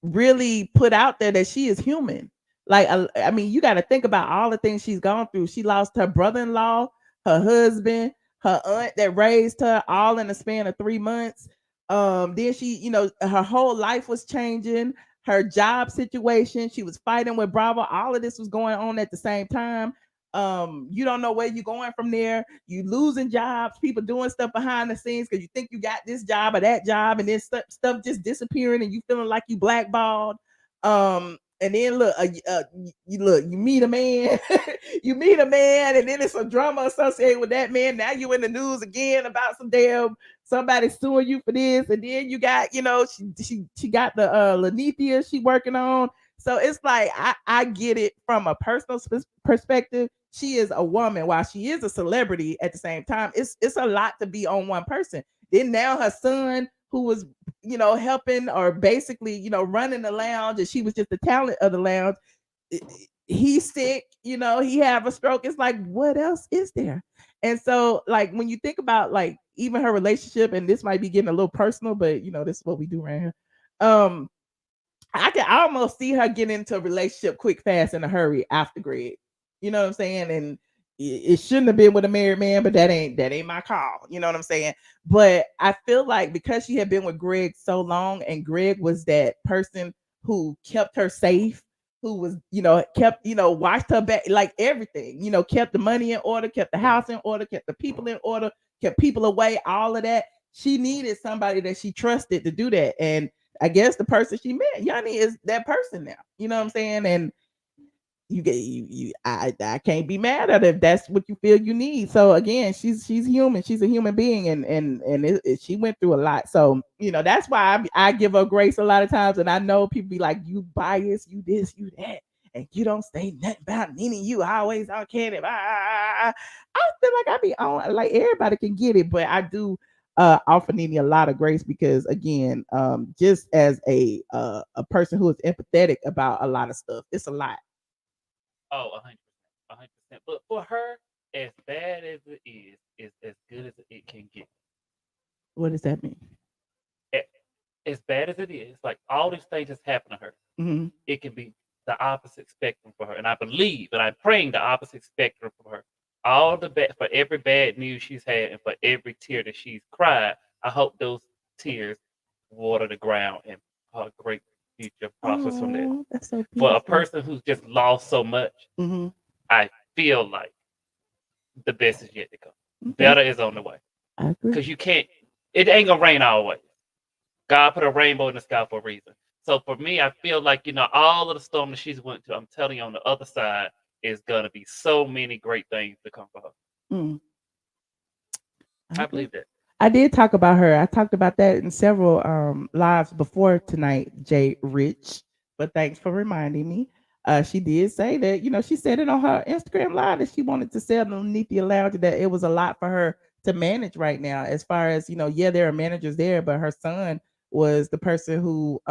really put out there that she is human. Like, I mean, you got to think about all the things she's gone through. She lost her brother-in-law, her husband, her aunt that raised her, all in the span of 3 months. Then she, her whole life was changing. her job situation. She was fighting with Bravo. All of this was going on at the same time. You don't know where you're going from there. You losing jobs, people doing stuff behind the scenes because you think you got this job or that job, and then stuff just disappearing, and you feeling like you blackballed. And then look, you meet a man, you meet a man, and then it's a drama associated with that man. Now you in the news again about some damn somebody suing you for this, and then you got, she got the Lanithia she working on. So it's like I get it from a personal perspective. She is a woman, while she is a celebrity at the same time. It's a lot to be on one person. Then now her son, who was helping or basically running the lounge, and she was just the talent of the lounge. He's sick, he have a stroke. It's like, what else is there? And so, like, when you think about, like, even her relationship, and this might be getting a little personal, but this is what we do around here. um I can almost see her getting into a relationship quick, fast, in a hurry after Greg. You know what I'm saying? And it shouldn't have been with a married man, but that ain't my call. You know what I'm saying? But I feel like because she had been with Greg so long, and Greg was that person who kept her safe, who was, kept, watched her back, like everything, kept the money in order, kept the house in order, kept the people in order, kept people away, all of that. She needed somebody that she trusted to do that. And I guess the person she met, Yanni, is that person now. You know what I'm saying? And I can't be mad at her if that's what you feel you need. So again, she's human. She's a human being, and she went through a lot. So that's why I give her grace a lot of times. And I know people be like, you biased, you this, you that, and you don't say nothing about Nene. You always on candy. I feel like I be on, like, everybody can get it, but I do offer Nene a lot of grace because, again, just as a person who is empathetic about a lot of stuff, it's a lot. Oh, 100%, 100%. But for her, as bad as it is as good as it can get. What does that mean? A- As bad as it is, like all these things that's happened to her, Mm-hmm. it can be the opposite spectrum for her. And I believe, and I'm praying the opposite spectrum for her. All the bad, for every bad news she's had, and for every tear that she's cried, I hope those tears water the ground and her great future prospers from that. Oh, that's so For a beautiful. person who's just lost so much, Mm-hmm. I feel like the best is yet to come. Okay, Better is on the way. I agree. Because you can't, it ain't gonna rain always. God put a rainbow in the sky for a reason. So for me, I feel like, all of the storm that she's went to, I'm telling you, on the other side is gonna be so many great things to come for her. Mm, I I agree. believe that. I did talk about her. I talked about that in several lives before tonight, Jay Rich. But thanks for reminding me. She did say that, she said it on her Instagram live that she wanted to sell underneath the lounge, that it was a lot for her to manage right now. As far as, yeah, there are managers there, but her son was the person who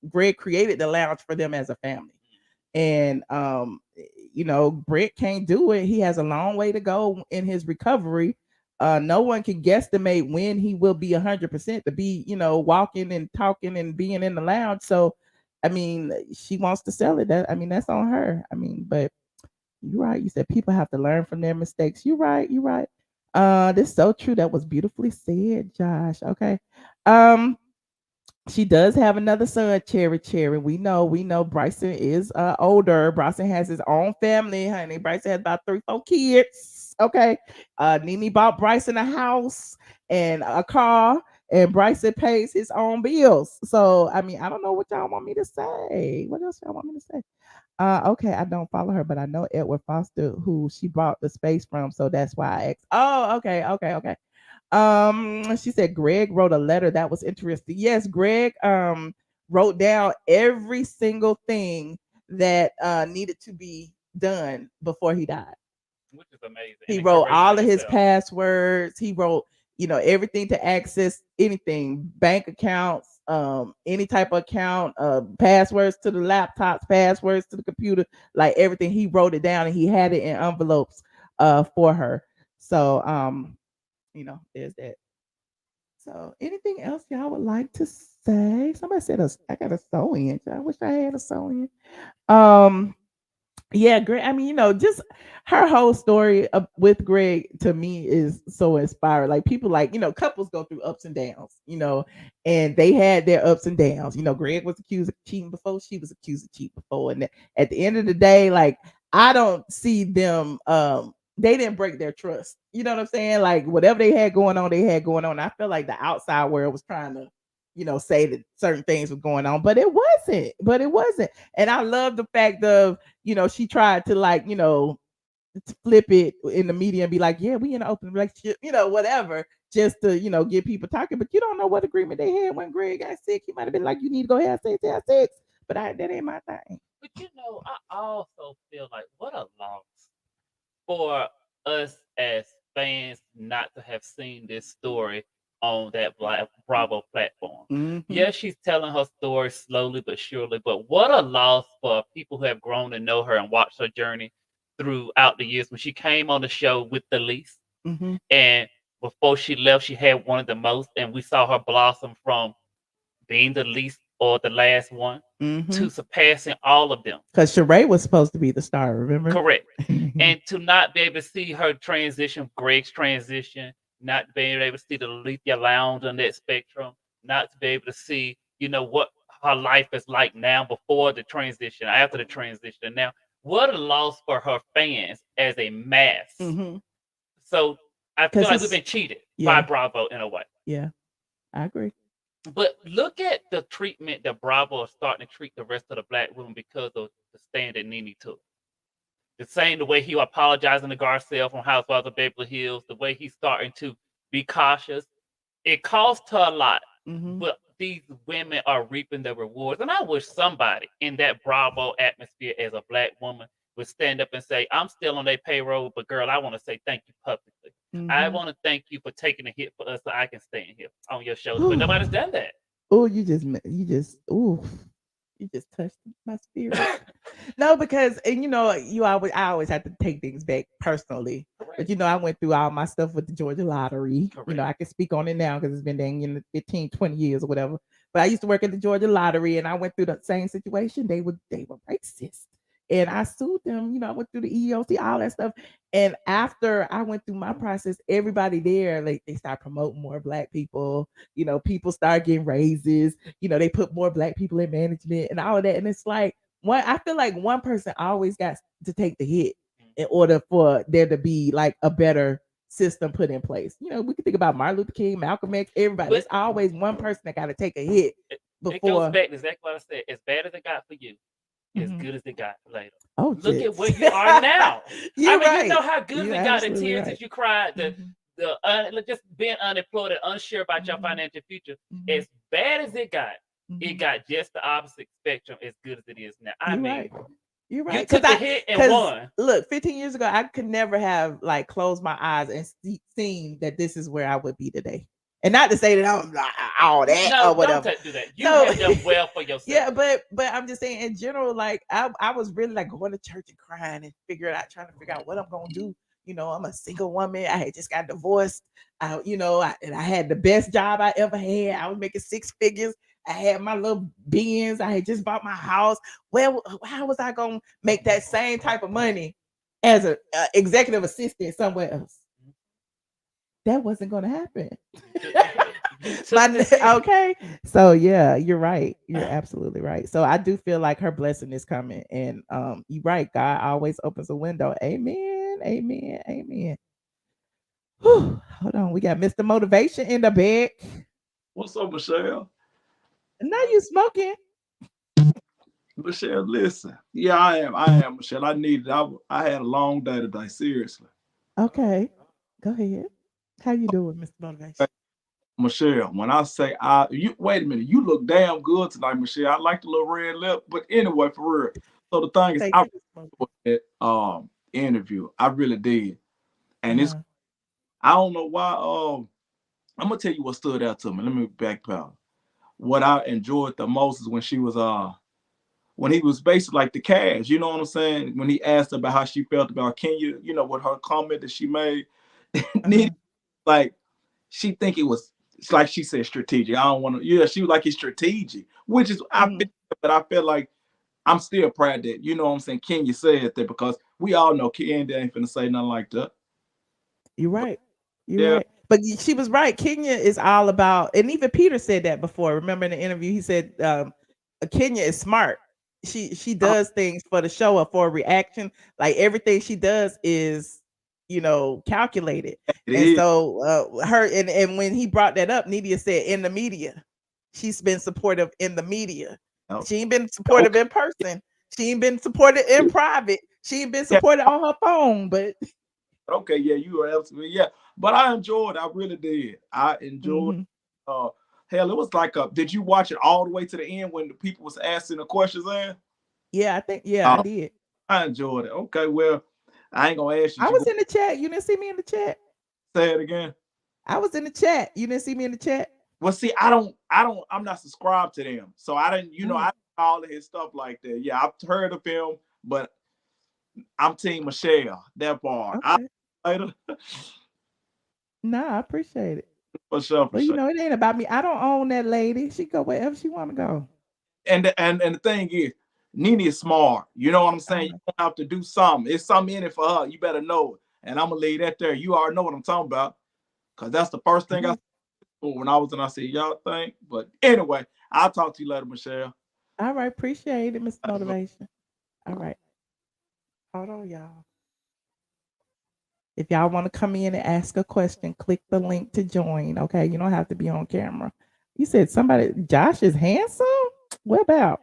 Greg created the lounge for them as a family. And Brett can't do it. He has a long way to go in his recovery. No one can guesstimate when he will be 100% to be, walking and talking and being in the lounge. So I mean, she wants to sell it. That's on her. But you're right. You said people have to learn from their mistakes. You're right. You're right. This is so true. That was beautifully said, Josh. Okay. Um, she does have another son, Cherry. We know Bryson is older. Bryson has his own family, honey. Bryson has about 3, 4 kids. Okay. Nene bought Bryson a house and a car, and Bryson pays his own bills. So I don't know what y'all want me to say. What else y'all want me to say? Okay, I don't follow her, but I know Edward Foster, who she bought the space from, so that's why I asked. Oh, okay. She said Greg wrote a letter. That was interesting. Yes, Greg wrote down every single thing that needed to be done before he died. Which is amazing and He wrote encouraging all in of his itself. passwords. He wrote, everything to access anything, bank accounts, any type of account, passwords to the laptops, passwords to the computer, like everything. He wrote it down and he had it in envelopes for her. So there's that. So anything else y'all would like to say? Somebody said I got a sew in. I wish I had a sew in. Um Yeah, Greg. I mean, just her whole story with Greg to me is so inspiring. Like people, like couples go through ups and downs, and they had their ups and downs. Greg was accused of cheating before; she was accused of cheating before, and at the end of the day, like I don't see them. They didn't break their trust. You know what I'm saying? Like whatever they had going on, they had going on. I feel like the outside world was trying to, say that certain things were going on, but it wasn't. But it wasn't. And I love the fact of she tried to like, to flip it in the media and be like, yeah, we in an open relationship, whatever, just to, get people talking. But you don't know what agreement they had when Greg got sick. He might have been like, you need to go have sex, have sex. But that ain't my thing. But I also feel like what a loss for us as fans not to have seen this story on that Bravo platform. Mm-hmm. Yes, she's telling her story slowly but surely, but what a loss for people who have grown to know her and watched her journey throughout the years. When she came on the show with the least, Mm-hmm. and before she left, she had one of the most, and we saw her blossom from being the least or the last one Mm-hmm. to surpassing all of them. Because Sheree was supposed to be the star, remember? Correct. And to not be able to see her transition, Greg's transition, not being able to see the Lethea Lounge on that spectrum, not to be able to see, what her life is like now before the transition, after the transition. And now, what a loss for her fans as a mass. Mm-hmm. So I feel like we've been cheated by yeah, Bravo in a way. yeah, I agree. But look at the treatment that Bravo is starting to treat the rest of the black women because of the stand that Nene took. The same the way he apologizing to Garcelle from Housewives of Beverly Hills, the way he's starting to be cautious. It cost her a lot, Mm-hmm. but these women are reaping the rewards. And I wish somebody in that Bravo atmosphere as a black woman would stand up and say, I'm still on their payroll, but girl, I want to say thank you publicly. I Mm-hmm. want to thank you for taking a hit for us so I can stand here on your shoulder. But nobody's done that. Oh, you just touched my spirit. No, because and I always have to take things back personally. Correct. But I went through all my stuff with the Georgia lottery. Correct. I can speak on it now because it's been dang 15, 20 years or whatever. But I used to work at the Georgia lottery and I went through the same situation. They were racist. And I sued them, I went through the EEOC, all that stuff. And after I went through my process, everybody there, like they start promoting more black people, people start getting raises, they put more black people in management and all of that. And it's like I feel like one person always got to take the hit in order for there to be like a better system put in place. We can think about Martin Luther King, Malcolm X, everybody. There's always one person that got to take a hit before. It goes back to exactly what I said. As bad as it got for you, as good as it got later. Oh, look at where you are now. You're right. You know how good You're it got in absolutely tears right. that you cried. Just being unemployed and unsure about your financial future. As bad as it got just the opposite spectrum as good as it is now. You're right. You took the hit and won. Look, 15 years ago, I could never have like closed my eyes and seen that this is where I would be today. And not to say that I'm all that or whatever. Don't do that. You have done well for yourself. Yeah, but I'm just saying in general, like I was really like going to church and crying and trying to figure out what I'm gonna do. I'm a single woman. I had just got divorced. And I had the best job I ever had. I was making 6 figures. I had my little beans. I had just bought my house. Well, how was I gonna make that same type of money as an executive assistant somewhere else? That wasn't gonna happen. Okay. So yeah, you're right. You're absolutely right. So I do feel like her blessing is coming. And you're right. God always opens a window. Amen. Amen. Amen. Whew. Hold on. We got Mr. Motivation in the bed. What's up, Michelle? Now you smoking. Michelle, listen. Yeah, I am, Michelle. I had a long day today, seriously. Okay. Go ahead. How you doing, Mr. Motivation? Michelle, when I say you wait a minute, you look damn good tonight, Michelle. I like the little red lip, but anyway, for real. So the thing is, I that interview, I really did, and it's I don't know why. I'm gonna tell you what stood out to me. Let me backpedal. What I enjoyed the most is when he was basically like the cash, you know what I'm saying? When he asked about how she felt about Kenya, with her comment that she made, like she think it was. It's like she said strategic. I don't want to. Yeah, she was like it's strategic, which is I feel like I'm still proud that, you know what I'm saying, Kenya said that, because we all know Kenya ain't finna say nothing like that. You're But right. You're yeah, right. But she was right. Kenya is all about, and even Peter said that before. Remember in the interview, he said Kenya is smart. She uh, does things for the show or for a reaction. Like everything she does is, calculated. it And is. so her and when he brought that up, Nidia said in the media, she's been supportive in the media. Oh, She ain't been supportive okay. in person. She ain't been supported in private. She ain't been Yeah, supported on her phone. But okay, yeah, you are absolutely, yeah. But I enjoyed. I really did. I enjoyed. mhm. Uh, Hell, it was like a. Did you watch it all the way to the end when the people was asking the questions? In? Yeah, I think I Uh, did. I enjoyed it. Okay, well, I ain't gonna ask you. I You was go in the chat. You didn't see me in the chat. say it again. I was in the chat. You didn't see me in the chat. Well, see, I'm not subscribed to them, so I didn't. Oh, I all of his stuff like that. Yeah, I've heard of him, but I'm Team Michelle. That part. I okay. later Nah, I appreciate it. for sure, for But sure. it ain't about me. I don't own that lady. She go wherever she want to go. And the thing is, Nene is smart. You know what I'm saying? You Uh, don't have to do something. It's something in it for her. You better know it. And I'm gonna leave that there. You already know what I'm talking about. Cause that's the first thing I all said when I was in. I said, y'all think. But anyway, I'll talk to you later, Michelle. right. Appreciate it, Mr. Motivation. All right. Hold on, y'all. If y'all want to come in and ask a question, click the link to join. Okay. You don't have to be on camera. You said somebody, Josh is handsome? What about?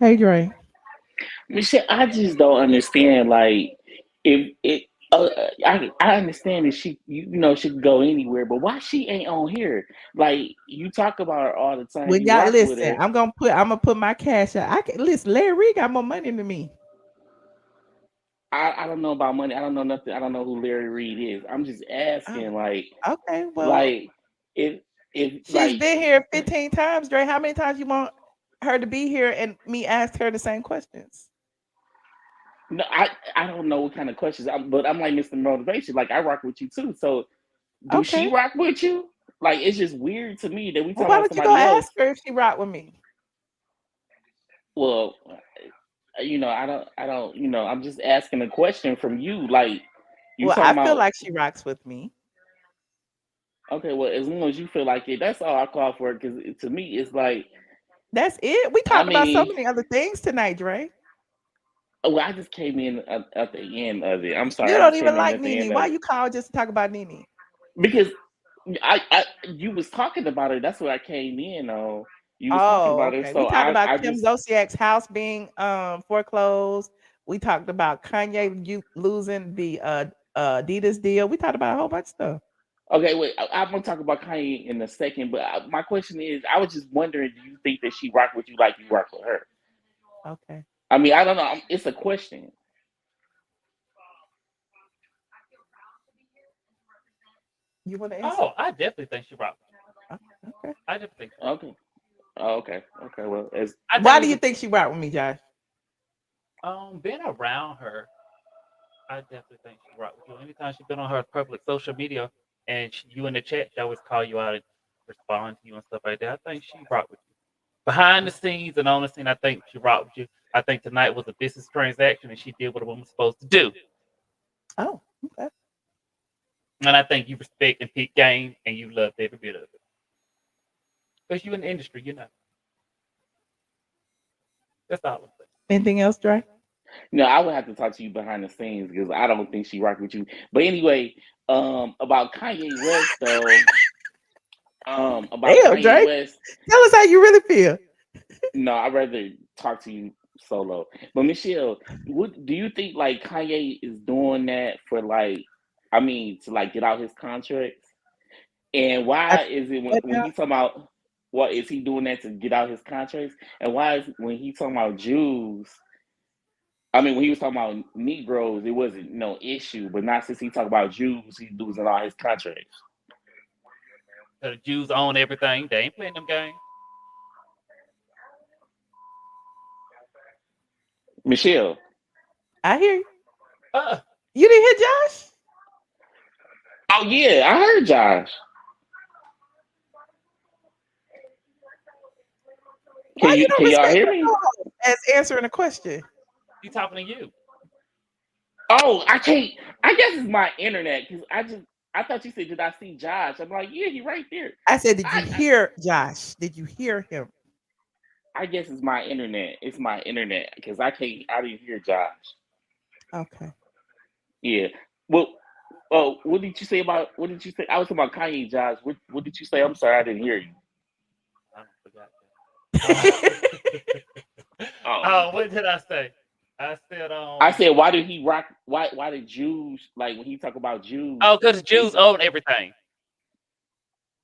Hey, Dre. Michelle, I just don't understand. Like, if it, I understand that she could go anywhere, but why she ain't on here? Like, you talk about her all the time. When You y'all rock with listen, her. I'm gonna put my cash out. I can listen. Larry Reid got more money than me. I don't know about money. I don't know nothing. I don't know who Larry Reid is. I'm just Oh, asking, okay. Well, like if if she's like been here 15 times, Dre. How many times you want her to be here and me ask her the same questions? no, I don't know what kind of questions. But I'm like Mr. Motivation. Like, I rock with you too. So do she Okay. rock with you? Like, it's just weird to me that we Well, talk why about don't you go somebody else. ask her if she rock with me? Well, I don't. I'm just asking a question from you. Like, you Well, talking I feel about? like she rocks with me. Okay, well, as long as you feel like it, that's all I call for. Because to me, it's like, That's it. We I talked about so mean, many other things tonight, Dre. well, I just came in at the end of it. I'm sorry, You I don't just even came in like at the end Nene. of Why it you call just to talk about Nene? because you was talking about her. That's what I came in on. You was talking Oh, about her, okay. We so talked about I Kim just Zolciak's house being foreclosed. We talked about Kanye losing the Adidas deal. We talked about a whole bunch of stuff. okay. Wait, I'm gonna talk about Kanye in a second, but my question is, I was just wondering, do you think that she rock with you like you rock with her? Okay. I mean, I don't know. It's a question. You want to answer? Oh, I definitely think she rocked. Okay. I definitely think so. Okay. Oh, okay. Okay. Well, as I think Why it do you was think she rocked with me, Josh? being around her. I definitely think she rocked with you. Anytime she's been on her public social media and you in the chat, she always call you out and respond to you and stuff like that. I think she rocked with you. Behind the scenes and on the scene, I think she rocked with you. I think tonight was a business transaction and she did what a woman's supposed to do. Oh, okay. And I think you respect and pick game and you loved every bit of it. Because you in the industry, you know. That's all I'm saying. Anything else, Dre? I would have to talk to you behind the scenes because I don't think she rock with you. But anyway, about Kanye West though, about Damn, Kanye Dre. West, Tell us how you really feel. no, I'd rather talk to you solo. But Michelle, what do you think? Like, Kanye is doing that for, like, I mean, to, like, get out his contracts? And I, why is it what when now? he talking about, what is he doing that to get out his contracts? And why is when he talking about Jews? I mean, when he was talking about Negroes, it wasn't no issue. But not since he talk about Jews, he's losing all his contracts. The Jews own everything. They ain't playing them games. Michelle. I hear you. Uh, You didn't hear Josh? Oh yeah, I heard Josh. Why you don't can y'all respect hear the me? co-host as answering a question? He talking to you. Oh, I can't. I guess it's my internet because I thought you said, did I see Josh? I'm like, yeah, he right there. I said, did you I hear Josh? Did you hear him? I guess it's my internet. It's my internet because I can't. I didn't hear Josh. Okay. Yeah. Well, oh, what did you say about? What did you say? I was talking about Kanye, Josh. What did you say? I'm sorry, I didn't hear you. I forgot that. Oh, Oh, what did I say? I said I said, why did he rock? Why did Jews like when he talk about Jews? oh, because Jews own everything.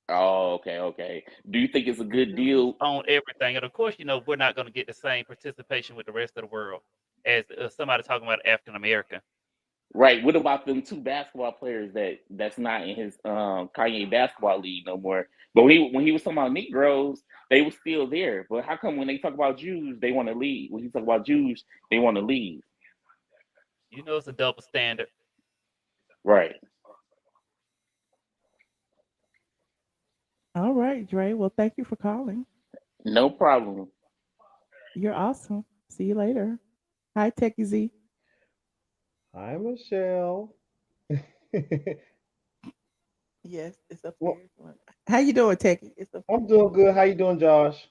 Oh, okay. Do you think it's a good deal? Own everything, and of course, we're not going to get the same participation with the rest of the world as somebody talking about African American. Right. What about them two basketball players that's not in his Kanye basketball league no more? But when he was talking about Negroes, they were still there. But how come when they talk about Jews, they want to leave? When he talk about Jews, they want to leave. It's a double standard. Right. All right, Dre. Well, thank you for calling. No problem. You're awesome. See you later. Hi, Techie Z. Hi, Michelle. Yes, it's Well, upstairs. How you doing, Techie? It's I'm upstairs. doing good. How you doing, Josh?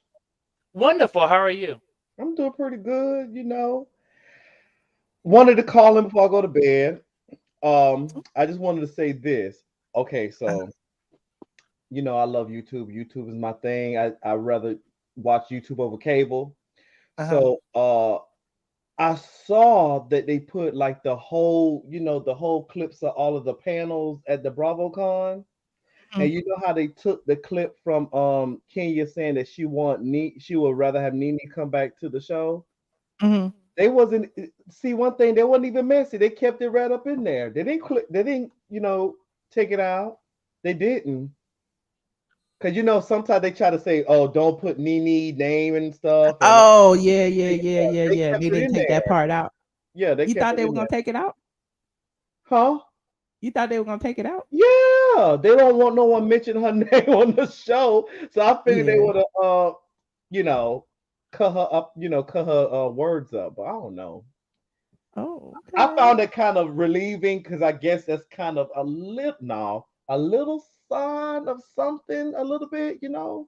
Wonderful. How are you? I'm doing pretty good, Wanted to call in before I go to bed. I just wanted to say this. Okay, Uh, so I love YouTube. YouTube is my thing. I rather watch YouTube over cable. uh-huh. So I saw that they put like the whole clips of all of the panels at the BravoCon. And Mhm, you know how they took the clip from Kenya saying that she would rather have Nene come back to the show. mhm. They wasn't see one thing, they wasn't even messy. They kept it right up in there. They didn't take it out. They didn't. Cause sometimes they try to say, oh, don't put Nene name and stuff. And Oh, yeah, yeah, they, yeah, yeah, they yeah. kept They it didn't in take that there. part out. Yeah, they You kept thought it they were in gonna there. take it out? Huh? You thought they were gonna take it out? Yeah, they don't want no one mentioning her name on the show. So I figured they Yeah. would have you know, cut her up, cut her words up. But I don't know. Oh, I okay. found it kind of relieving because I guess that's kind of a little sign of something, a little bit. Yeah.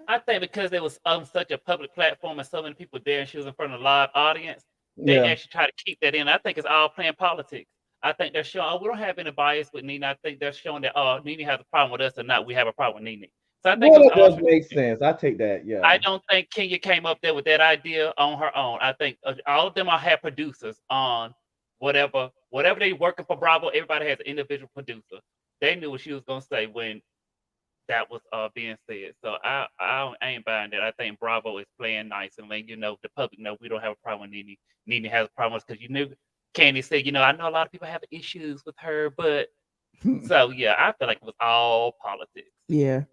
I think because it was on such a public platform and so many people there, and she was in front of a live audience, they Yeah. actually try to keep that in. I think it's all playing politics. I think they're showing, oh, we don't have any bias with Nene. I think they're showing that, oh, Nene has a problem with us or not. We have a problem with Nene. So I think it Well, was that all does make strategic. sense. I take that. Yeah. I don't think Kenya came up there with that idea on her own. I think all of them are have producers on whatever they working for Bravo. Everybody has an individual producer. They knew what she was gonna say when that was being said. So I ain't buying that. I think Bravo is playing nice and letting the public know we don't have a problem with Nene. Nene has a problem because Candy said, I know a lot of people have issues with her, but so yeah, I feel like it was all politics. Yeah,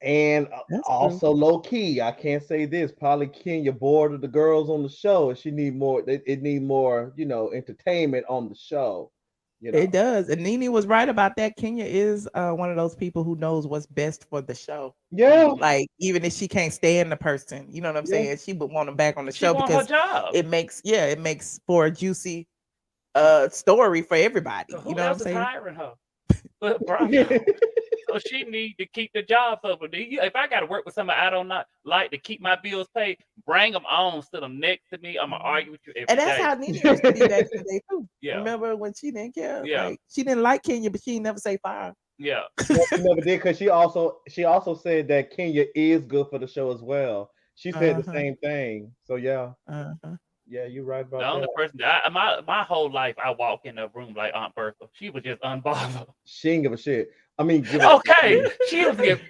And that's true. also low key, I can't say this. Probably Kenya bored of the girls on the show, and she need more. It need more, entertainment on the show. You It know. does. And Nene was right about that. Kenya is one of those people who knows what's best for the show. Yeah. Mhm. Like, even if she can't stand the person, you know what I'm Yeah. saying? She would want them back on the She show want her because job. it makes for a juicy story for everybody. So You who know what I'm else is saying? hiring her? But Bravo. So she need to keep the jobs open. If I got to work with somebody I don't not like to keep my bills paid, bring them on, sit them next to me. I'm gonna Mhm. argue with you And every that's day. how Nene used to be back in the day too. Yeah, Remember when she didn't care? yeah, Like, she didn't like Kenya, but she ain't never say fire. yeah. No, she never did because she also said that Kenya is good for the show as well. She said the Uh-huh. same thing. So yeah, Uh-huh. yeah, you're right The about only that. person that my whole life I walk in a room like Aunt Bertha. She was just unbothered. She ain't give a shit. I mean, give a Okay, she was giving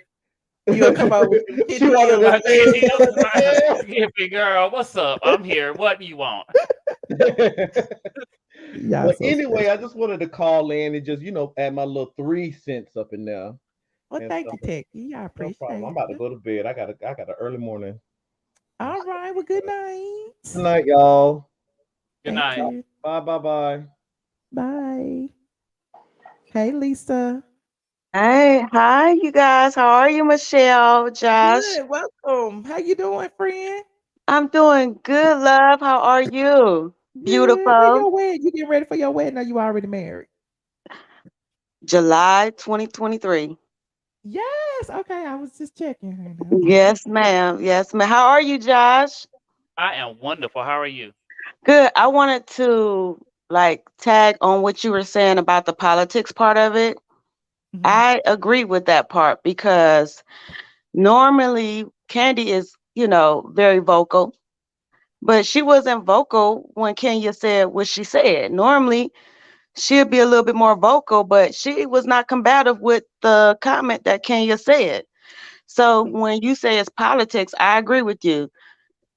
You'll come out with some she kidney wanted deals. my kidney. That was my to hippie girl. What's up? I'm here. What do you want? say. Y'all But so anyway, I special. just wanted to call in and just add my little 3 cents up in there Well, and thank stuff. you, Techie. I No problem. I'm appreciate about to you. go to bed. I got an early morning. All right. Well, good night. Good night, y'all. Good Thank night. you. Bye bye bye. Bye. Hey, Lisa. Hey, hi, you guys. How are you, Michelle, Josh? Good. Welcome. How you doing, friend? I'm doing good, love. How are you? Good. When Beautiful. your wedding? You getting ready for your wedding or you already married? July 2023. Yes. Okay. I was just checking, honey. Okay. Yes, ma'am. Yes, ma'am. How are you, Josh? I am wonderful. How are you? Good. I wanted to tag on what you were saying about the politics part of it. Mhm. I agree with that part because normally Candy is, very vocal, but she wasn't vocal when Kenya said what she said. Normally, she'd be a little bit more vocal, but she was not combative with the comment that Kenya said. So when you say it's politics, I agree with you.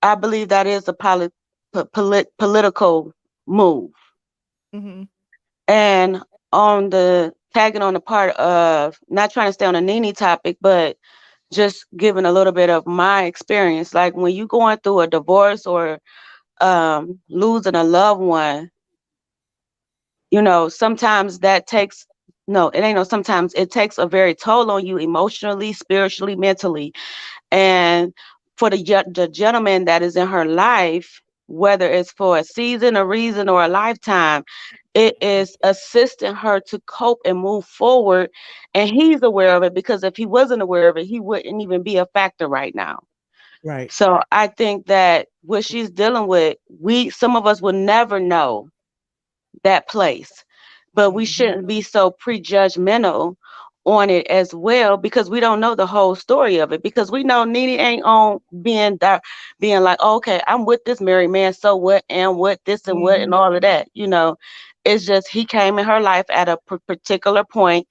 I believe that is a political move. Mhm. And on the tagging on the part of not trying to stay on a Nene topic, but just giving a little bit of my experience. Like when you going through a divorce or losing a loved one, sometimes that takes no, it ain't no sometimes it takes a very toll on you emotionally, spiritually, mentally. And for the gentleman that is in her life, whether it's for a season, a reason, or a lifetime, it is assisting her to cope and move forward. And he's aware of it because if he wasn't aware of it, he wouldn't even be a factor right now. Right. So I think that what she's dealing with, some of us will never know that place. But we Mhm. shouldn't be so prejudgmental on it as well because we don't know the whole story of it. Because we know Nene ain't on being like, "Oh, okay, I'm with this married man, so what, and what this and what and Mhm. all of that. It's just he came in her life at a particular point,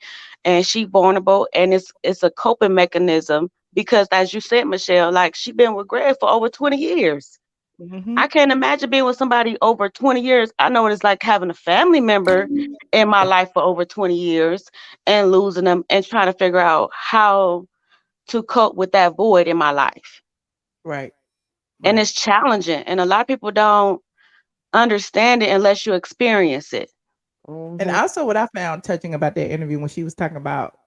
and she vulnerable, and it's a coping mechanism because, as you said, Michelle, like she been with Greg for over 20 years. I Mhm. can't imagine being with somebody over 20 years. I know what it's like having a family member in my life for over 20 years and losing them and trying to figure out how to cope with that void in my life. Right. And Right. it's challenging. And a lot of people don't understand it unless you experience it. And Mhm. also, what I found touching about that interview when she was talking about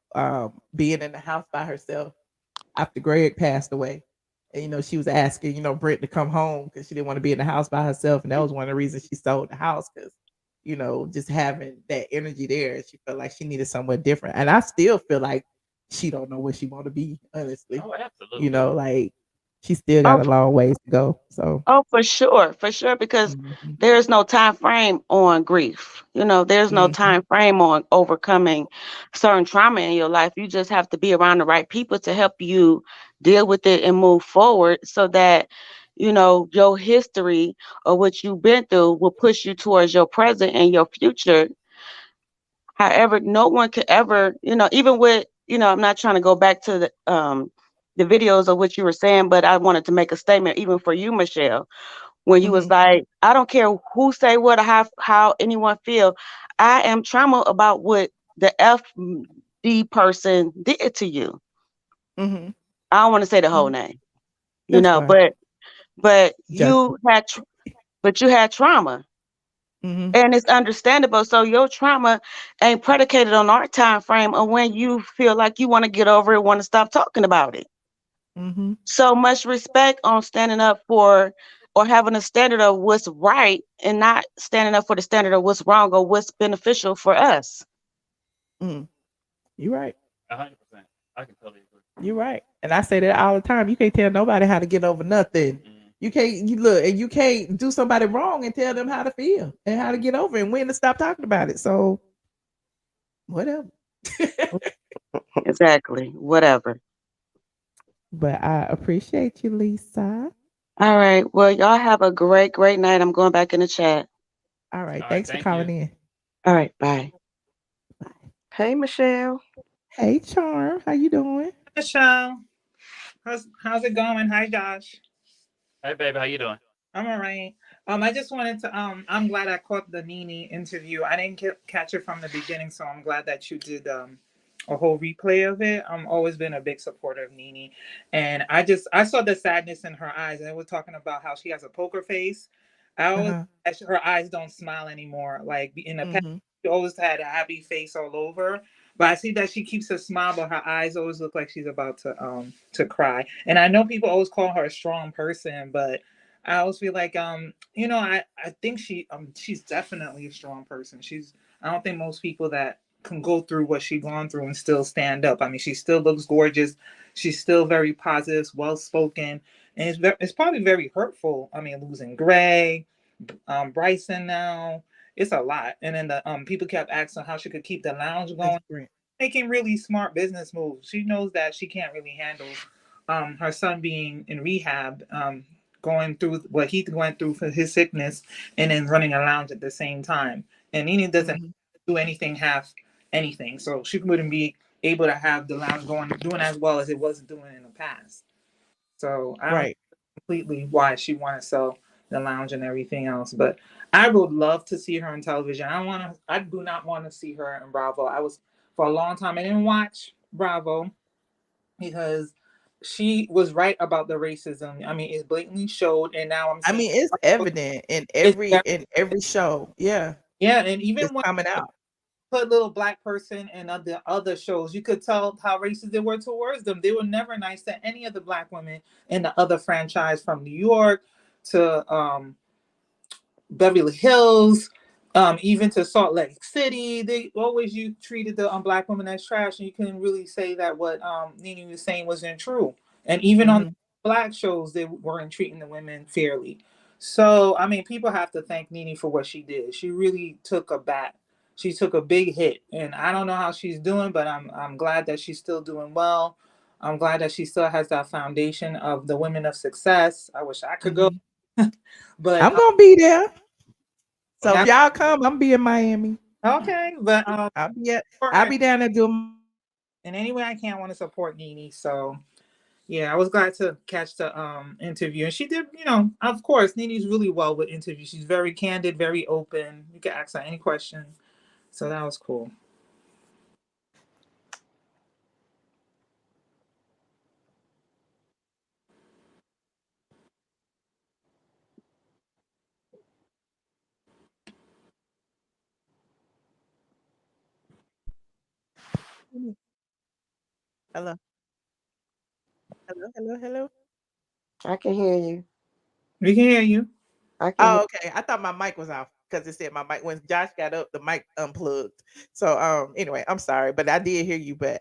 being in the house by herself after Greg passed away. And, she was asking, Britt to come home because she didn't want to be in the house by herself. And that was one of the reasons she sold the house because, just having that energy there, she felt like she needed somewhere different. And I still feel like she don't know where she want to be, honestly. Oh, absolutely. Like she still got Oh, a long ways to go. So, Oh, for sure, because mhm, there's no time frame on grief. There's no mhm, time frame on overcoming certain trauma in your life. You just have to be around the right people to help you deal with it and move forward so that, your history or what you've been through will push you towards your present and your future. However, no one could ever, even with, I'm not trying to go back to the videos of what you were saying, but I wanted to make a statement even for you, Michelle, when you was mhm, like, I don't care who say what or how anyone feel. I am trauma about what the FD person did to you. mhm. I don't want to say the whole Mhm. name, That's fine. but Justin. you had trauma. Mhm, And it's understandable. So your trauma ain't predicated on our time frame or when you feel like you want to get over it, want to stop talking about it. mhm, So much respect on standing up for or having a standard of what's right and not standing up for the standard of what's wrong or what's beneficial for us. mhm. You right. 100%. I can totally agree. You're right. And I say that all the time. You can't tell nobody how to get over nothing. You Mm-hmm. can't you look and you can't do somebody wrong and tell them how to feel and how to get over it and when to stop talking about it. So whatever. Exactly. Whatever. But I appreciate you, Lisa. All right. Well, y'all have a great, great night. I'm going back in the chat. All right. All right. Thanks for Thank you. calling in. All right. Bye. Bye. Hey, Michelle. Hey Charm, how you doing? Michelle, how's it going? Hi, Josh. Hey, baby. How you doing? I'm all right. I just wanted to I'm glad I caught the Nene interview. I didn't catch it from the beginning, so I'm glad that you did a whole replay of it. I'm always been a big supporter of Nene, and I saw the sadness in her eyes. And they were talking about how she has a poker face. I always Uh-huh. her eyes don't smile anymore. Like in the past, Mm-hmm. she always had a happy face all over. But I see that she keeps a smile, but her eyes always look like she's about to cry. And I know people always call her a strong person, but I always feel like I think she's definitely a strong person. I don't think most people that can go through what she's gone through and still stand up. I mean, she still looks gorgeous. She's still very positive, well spoken, and it's probably very hurtful. I mean, losing Gray, Bryson now, it's a lot. And then the people kept asking how she could keep the lounge going, making really smart business moves. She knows that she can't really handle her son being in rehab, going through what he went through for his sickness, and then running a lounge at the same time. And Nene doesn't do anything half anything, so she wouldn't be able to have the lounge going doing as well as it was doing in the past. So I don't completely why she want to sell the lounge and everything else. But I would love to see her on television. I do not want to see her in Bravo. I was for a long time I didn't watch Bravo because she was right about the racism. I mean, it's blatantly showed, and now I'm I seeing mean, it's evident in it's every show. Yeah, yeah, and even it's when coming out. put little black person in other shows, you could tell how racist they were towards them. They were never nice to any of the black women in the other franchise, from New York to Beverly Hills, even to Salt Lake City. They always you treated the black women as trash, and you couldn't really say that what Nene was saying wasn't true. And even on black shows, they weren't treating the women fairly. So I mean, people have to thank Nene for what she did. She really took a bat. She took a big hit, and I don't know how she's doing, but I'm glad that she's still doing well. I'm glad that she still has that foundation of the women of success. I wish I could go, but I'm gonna be there. So if yeah, y'all come, I'm be in Miami. okay, but I'll be down there doing. and anyway, I can't want to support Nene. So yeah, I was glad to catch the interview, and she did. You know, of course, Nene's really well with interviews. She's very candid, very open. You can ask her any question. So that was cool. Hello, hello. I can hear you. We can hear you. I can hear. Oh, okay. I thought my mic was off because it said my mic. When Josh got up, the mic unplugged. So anyway, I'm sorry, but I did hear you. But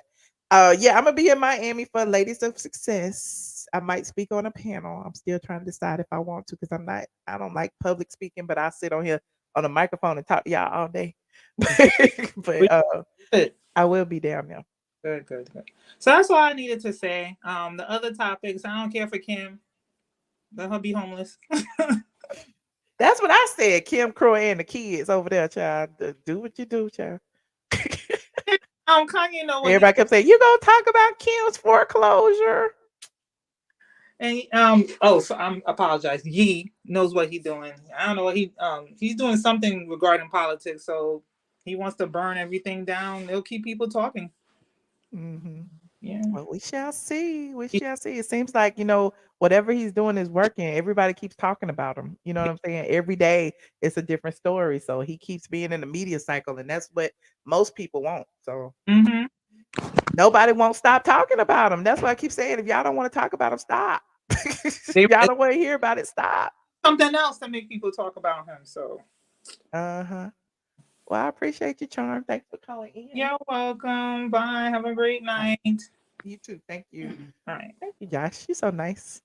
yeah, I'm gonna be in Miami for Ladies of Success. I might speak on a panel. I'm still trying to decide if I want to because I don't like public speaking, but I'll sit on here on a microphone and talk to y'all all day. but Good, I will be down there. good. So that's all I needed to say. The other topics, I don't care for Kim. Let her be homeless. That's what I said. Kim Croy and the kids over there, child. Do what you do, child. Kanye know what he, Everybody kept saying, "You gonna talk about Kim's foreclosure?" and so I'm apologize. Yee knows what he's doing. I don't know what he's doing something regarding politics. So he wants to burn everything down. It'll keep people talking. Mhm. Yeah. Well, we shall see. We shall see. It seems like, whatever he's doing is working. Everybody keeps talking about him. You know what I'm saying? Every day it's a different story. So he keeps being in the media cycle, and that's what most people want. So Mm-hmm. nobody won't stop talking about him. That's why I keep saying, if y'all don't want to talk about him, stop. If y'all don't want to hear about it, stop. Something else to make people talk about him. So Uh-huh. Well, I appreciate you, Charm. Thanks for calling in. you're welcome. Bye. Have a great night. You too. Thank you. All right. Thank you, Josh. You're so nice.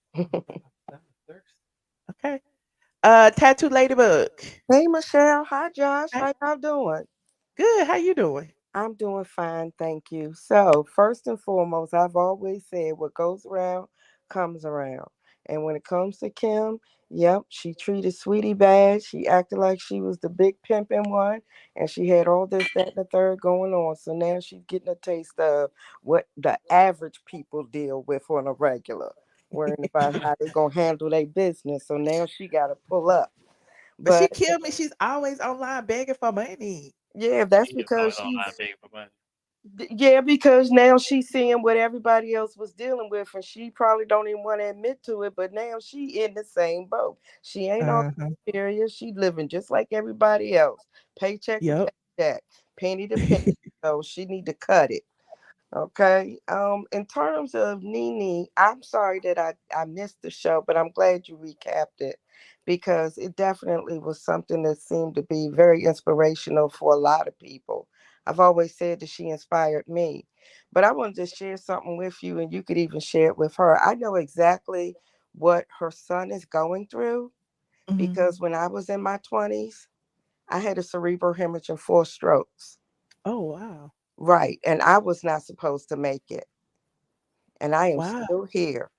Okay. Tattoo Ladybug. Hey, Michelle. Hi, Josh. Hey, How y'all doing? good. How you doing? I'm doing fine, thank you. So, first and foremost, I've always said what goes around comes around. And when it comes to Kim, yep, she treated Sweetie bad. She acted like she was the big pimping one, and she had all this, that, and the third going on. So now she's getting a taste of what the average people deal with on a regular, worrying about how they're gonna handle their business. So now she got to pull up. But she But killed me. She's always online begging for money. yeah, that's He just always because online she's begging for money. yeah, because now she's seeing what everybody else was dealing with, and she probably don't even want to admit to it. But now she in the same boat. She ain't on Uh-huh. superior. She living just like everybody else, paycheck to Yep. paycheck, penny to penny. So she need to cut it. Okay. In terms of Nene, I'm sorry that I missed the show, but I'm glad you recapped it because it definitely was something that seemed to be very inspirational for a lot of people. I've always said that she inspired me. But I wanted to share something with you, and you could even share it with her. I know exactly what her son is going through Mhm. because when I was in my 20s, I had a cerebral hemorrhage and 4 strokes. Oh, wow. Right. And I was not supposed to make it. And I am Wow. still here.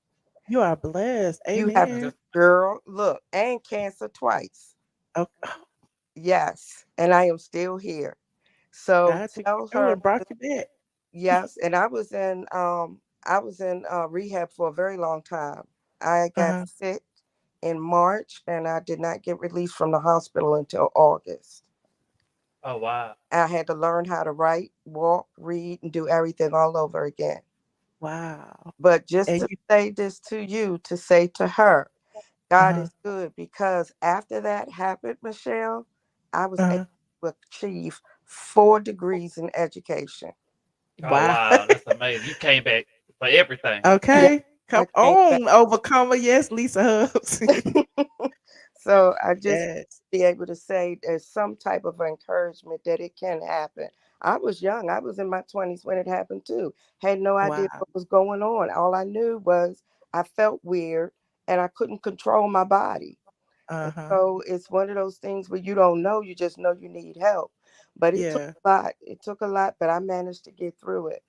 You are blessed. You have, I Amen. just girl, look, and cancer twice. Oh, Yes. And I am still here. So God took you tell through her, and brought you back. yes. And I was in rehab for a very long time. I got Uh-huh. sick in March and I did not get released from the hospital until August. oh wow. I had to learn how to write, walk, read, and do everything all over again. Wow. But just And to you say this to you, to say to her, God uh-huh. is good because after that happened, Michelle, I was able Uh-huh. to achieve 4 degrees in education. Oh Wow. wow, that's amazing. You came back for everything. Yeah, Okay. Come I came back. on, overcomer. Yes, Lisa Hubs. So I just Yes. be able to say there's some type of encouragement that it can happen. I was young. I was in my 20s when it happened too. Had no idea Wow. what was going on. All I knew was I felt weird and I couldn't control my body. And Uh-huh. so it's one of those things where you don't know, you just know you need help. But it took Yeah. a lot. It took a lot, but I managed to get through it.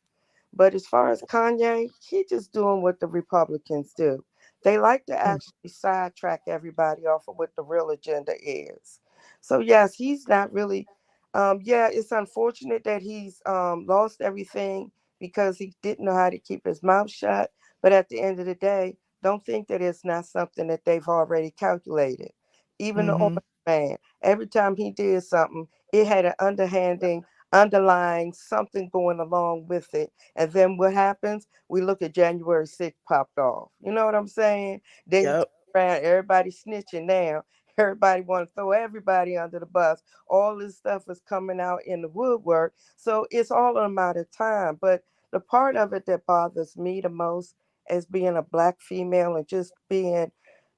But as far as Kanye, he just doing what the Republicans do. They like to Mm. actually sidetrack everybody off of what the real agenda is. So yes, he's not really. Yeah, it's unfortunate that he's lost everything because he didn't know how to keep his mouth shut. But at the end of the day, don't think that it's not something that they've already calculated. Even the oil Mm-hmm. man, every time he did something, it had an underhanding, underlying something going along with it, and then what happens? We look at January 6th popped off. You know what I'm saying? Then you turn Yep. around, everybody snitching now. Everybody want to throw everybody under the bus. All this stuff is coming out in the woodwork. So it's all a matter of time. But the part of it that bothers me the most as being a black female and just being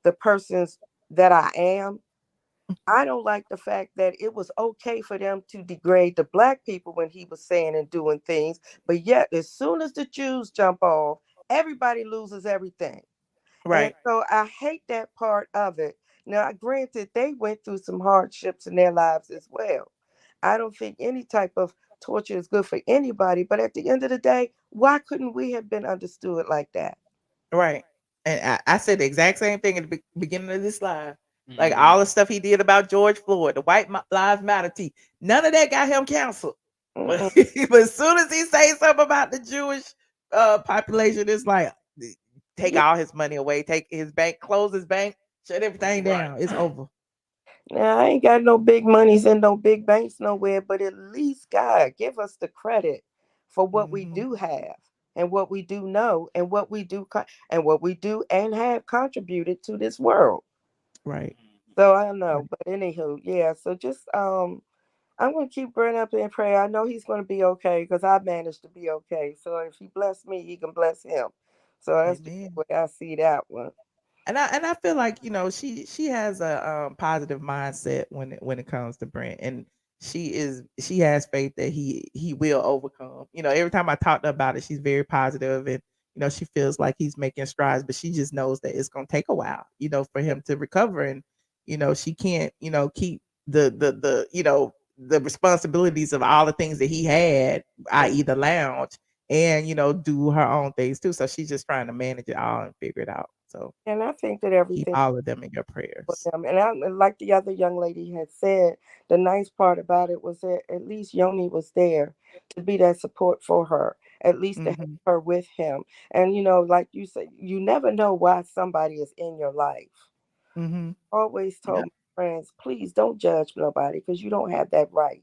the persons that I am, I don't like the fact that it was okay for them to degrade the black people when he was saying and doing things, but yet as soon as the Jews jump off, everybody loses everything. And Right. so I hate that part of it. Now, granted, they went through some hardships in their lives as well. I don't think any type of torture is good for anybody, but at the end of the day, why couldn't we have been understood like that? Right. And I said the exact same thing at the beginning of this live. Like Hmm. all the stuff he did about George Floyd, the Lives Matter tea, none of that got him canceled. But, Mm-mm. but as soon as he say something about the Jewish population, it's like take Yeah. all his money away, take his bank, close his bank, shut everything Right. down. It's over. Now, I ain't got no big monies and no big banks nowhere, but at least God give us the credit for what we Hmm. do have and what we do know and what we do and what we do and have contributed to this world. Right. Mhm. So I don't Right. know, but anywho, yeah. So just I'm gonna keep bringing up in prayer. I know he's gonna be okay because I managed to be okay. So if he bless me, he can bless him. So that's just Amen. the way I see that one. And I feel like she has a positive mindset when it comes to Brent, and she has faith that he will overcome. Every time I talk to her about it, she's very positive, and she feels like he's making strides, but she just knows that it's gonna take a while, for him to recover, and she can't keep the responsibilities of all the things that he had, i.e. the lounge, and do her own things too. So she's just trying to manage it all and figure it out. So And I think that keep everything all of them in your for prayers. them. And like the other young lady had said, the nice part about it was that at least Yoni was there to be that support for her, at least to have Mhm. her with him. And like you said, you never know why somebody is in your life. Mhm. Always told Yep. my friends, please don't judge nobody because you don't have that right.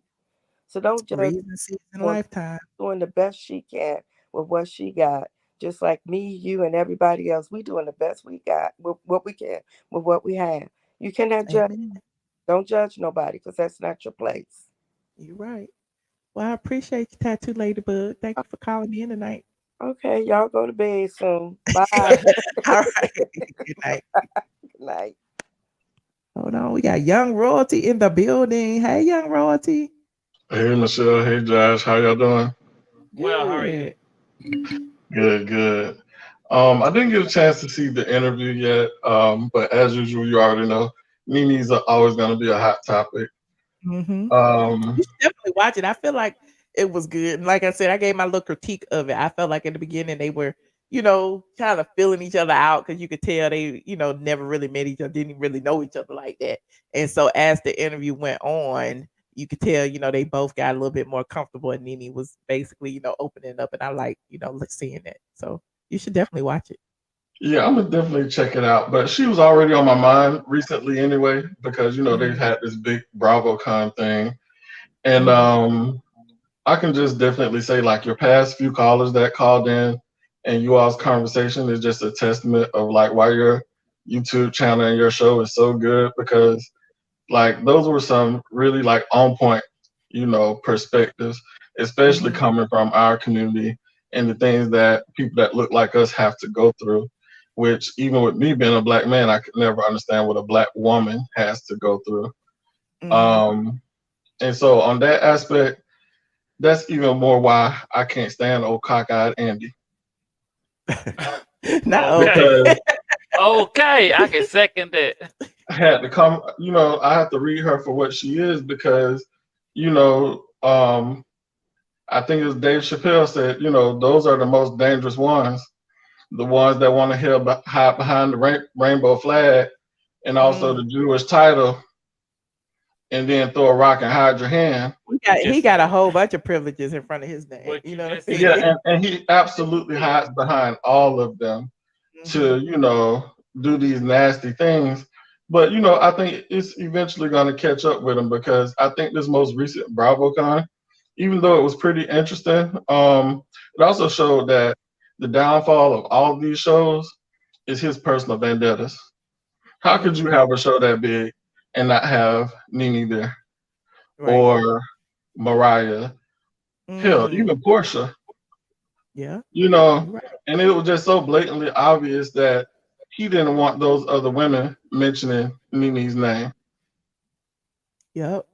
So don't judge Reason, season, her lifetime. doing the best she can with what she got. Just like me, you, and everybody else, we doing the best we got with what we can, with what we have. You cannot judge. Amen. Don't judge nobody because that's not your place. You're right. Well, I appreciate you, Tattoo Ladybug. Thank you for calling in tonight. Okay, y'all go to bed soon. Bye. All right. Good night. Good night. Hold on. We got Young Royalty in the building. Hey, Young Royalty. Hey Michelle, hey Josh, how y'all doing? Well, how are you? Good. Good, good. I didn't get a chance to see the interview yet, but as usual, you already know, Nene's always going to be a hot topic. Mm-hmm. Um, You should definitely watch it. I feel like it was good. And like I said, I gave my little critique of it. I felt like in the beginning they were, kind of feeling each other out because you could tell they, never really met each other, didn't really know each other like that. And so as the interview went on, you could tell, they both got a little bit more comfortable and Nene was basically, opening up. And I like, seeing that. So you should definitely watch it. yeah, I'm gonna definitely check it out. But she was already on my mind recently anyway, because they've Mhm. had this big BravoCon thing, and Mhm. I can just definitely say like your past few callers that called in and you all's conversation is just a testament of like why your YouTube channel and your show is so good because like those were some really like on point, perspectives, especially Mhm. coming from our community and the things that people that look like us have to go through. Which even with me being a black man, I could never understand what a black woman has to go through. Mhm. Um, and so on that aspect, that's even more why I can't stand old cockeyed Andy Not Okay. okay. because Okay, I can second that. I had to come, I have to read her for what she is because, you know, um, I think it was Dave Chappelle said, those are the most dangerous ones, the ones that want to hide behind the rainbow flag and also the Mm. Jewish title and then throw a rock and hide your hand. He Just got a whole bunch of privileges in front of his name. what You you know what just I'm Yeah, said. saying? and he absolutely hides behind all of them to, Mhm. do these nasty things. But, I think it's eventually going to catch up with him because I think this most recent BravoCon, even though it was pretty interesting, it also showed that the downfall of all of these shows is his personal vendettas. How could you Mm. have a show that big and not have Nene there Right. or Mariah? Hell, Mm. even Portia, Yeah. you You're know, right. and it was just so blatantly obvious that he didn't want those other women mentioning Nene's name. Yep.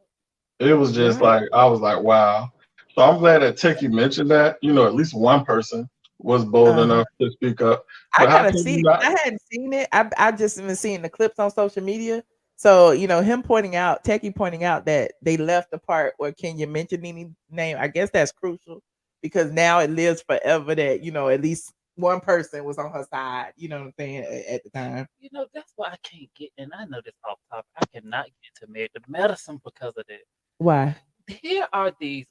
It was You're just right. like I was like, wow. So I'm glad that Techie mentioned that. At least one person was bold Uh-huh. enough to speak up. I But how gotta can see you it. not? I hadn't seen it. I just been seeing the clips on social media. So, him pointing out, Techie pointing out that they left the part where Kenya mentioned Nene's name. I guess that's crucial because now it lives forever that, at least one person was on her side, you know what I'm saying, at the time. That's why I can't get, and I know this off topic. I cannot get to the medicine because of that. Why? Here are these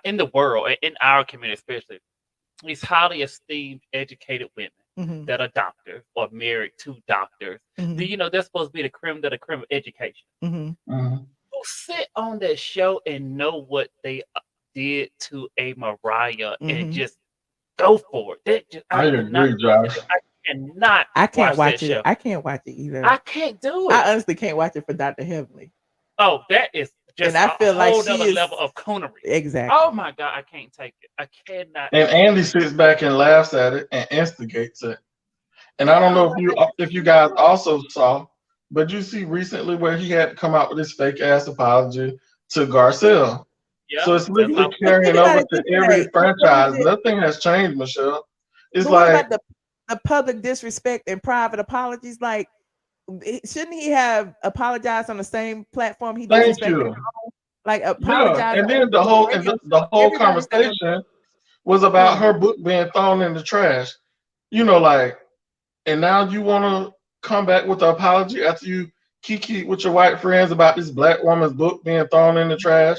in the world, in our community especially, these highly esteemed, educated women Mhm. that are doctors or married to doctors. Mhm. They're supposed to be the creme de la creme of education. Mhm. Mhm. Who sit on that show and know what they did to a Mariah and Mhm. just go for it? I I cannot agree, Josh. I cannot I can't watch that watch it. show. I can't watch it I either. can't do it. I honestly can't watch it for Dr. Heavenly. Oh, that is And just I a feel like whole she nother is level of coonery. Oh exactly. my God, I can't take it. I cannot And take Andy it. sits back and laughs at it and instigates it. And I don't Yeah, know like I if just you can't guys do it. also saw, but you see recently where he had to come out with his fake ass apology to Garcelle. So Yeah, it's that's literally all. But think carrying about over it to this every way. What was franchise. it? Nothing has changed, Michelle. It's But what like, about the public disrespect and private apologies? Like, shouldn't he have apologized on the same platform he thank disrespected you. her on? Like, Yeah. apologize And on then the your whole and radio the show. whole Everybody's not gonna. conversation was about Mm, her book being thrown in the trash. Like, and now you want to come back with an apology after you kiki with your white friends about this black woman's book being thrown in the trash.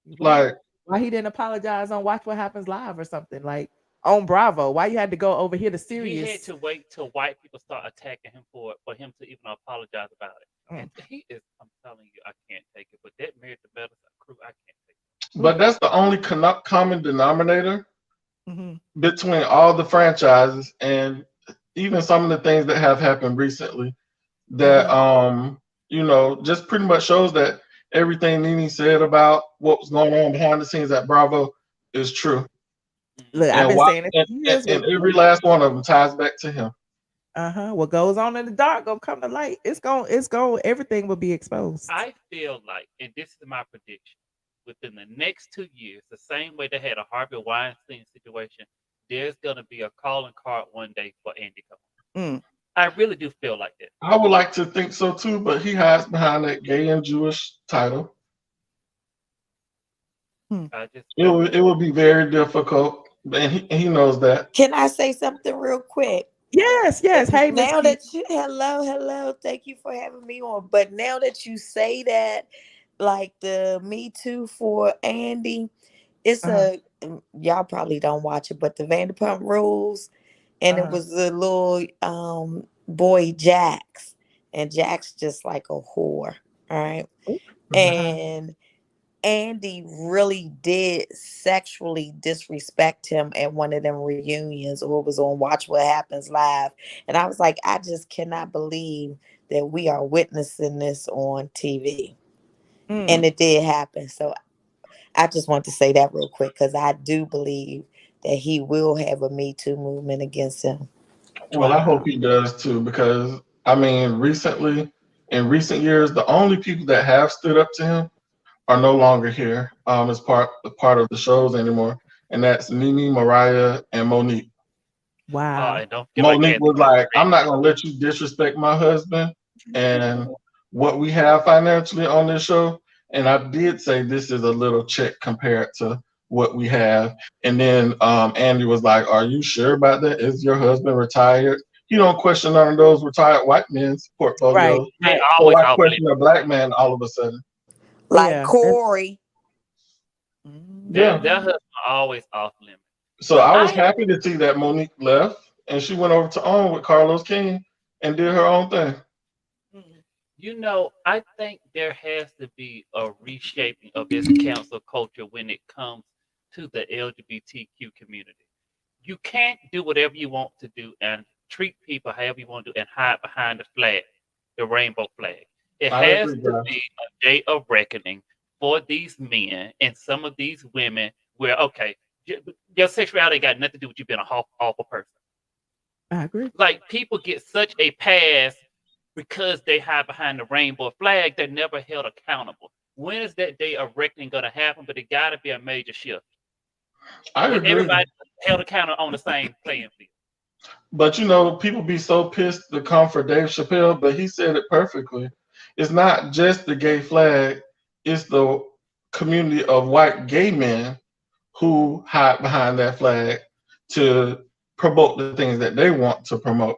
you're right. Like, Why he didn't apologize on Watch What Happens Live or something like on Bravo? Why you had to go over here to He had serious? to wait till white people start attacking him for him to even apologize about it. Mm, And he is, I'm telling you, I can't take it. But that Married to Medicine crew, I can't take but oof. that's the only common denominator Mhm. between all the franchises and even some of the things that have happened recently that Mhm. just pretty much shows that everything Nene said about what was going on behind the scenes at Bravo is true. Look, I've And been why, saying it for years. and every last one of them ties back to him. What goes on in the dark gonna come to light. It's going everything will be exposed. I feel like, and this is my prediction, within the next 2 years, the same way they had a Harvey Weinstein situation, there's gonna be a calling card one day for Andy Cohen. Mm. I really do feel like that. I would like to think so too, but he hides behind that gay and Jewish title. I just It would be very difficult, and he knows that. Can I say something real quick? Yes. Hey, Miss Now Key. that you hello, thank you for having me on. But now that you say that, like the Me Too for Andy, it's y'all probably don't watch it, but the Vanderpump Rules, and it was the little boy Jax, and Jax just like a whore, all right, and Andy really did sexually disrespect him at one of them reunions, or it was on Watch What Happens Live. And I was like, I just cannot believe that we are witnessing this on TV. And it did happen. So I just want to say that real quick, because I do believe that he will have a Me Too movement against him. Well, I hope he does too, because I mean, in recent years, the only people that have stood up to him are no longer here as part of the shows anymore, and that's Nene, Mariah, and Monique. Wow. And don't feel Monique was like, "I'm not gonna let you disrespect my husband and what we have financially on this show." And I did say this is a little check compared to what we have. And then Andy was like, "Are you sure about that? Is your husband retired?" You don't question none of those retired white men's portfolios. Right. So why question a black man all of a sudden? Like Corey. Yeah. Their husband always off limits. So I was happy to see that Monique left and she went over to OWN with Carlos King and did her own thing. You know, I think there has to be a reshaping of this cancel culture when it comes to the LGBTQ community. You can't do whatever you want to do and treat people however you want to do and hide behind the flag, the rainbow flag. It has to be a day of reckoning for these men and some of these women where, okay, your sexuality got nothing to do with you being a awful person. I agree. Like, people get such a pass because they hide behind the rainbow flag. They're never held accountable. When is that day of reckoning going to happen? But it got to be a major shift. I agree. Everybody held accountable on the same playing field. But you know, people be so pissed to come for Dave Chappelle, but he said it perfectly. It's not just the gay flag, it's the community of white gay men who hide behind that flag to promote the things that they want to promote.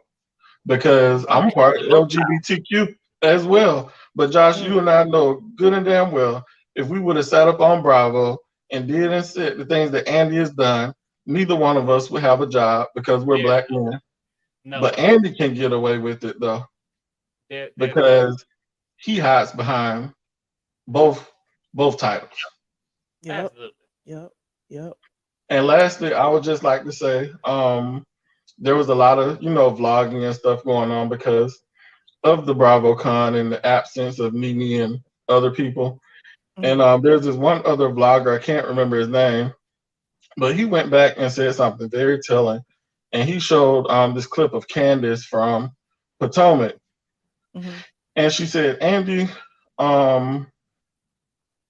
Because I'm part of LGBTQ as well. But Josh, you and I know good and damn well, if we would have sat up on Bravo and did and said the things that Andy has done, neither one of us would have a job because we're black men. No. But Andy can get away with it though, because he hides behind both titles. Yep. And lastly, I would just like to say, there was a lot of vlogging and stuff going on because of the BravoCon and the absence of Nene and other people. And there's this one other vlogger, I can't remember his name, but he went back and said something very telling. And he showed this clip of Candace from Potomac. And she said, Andy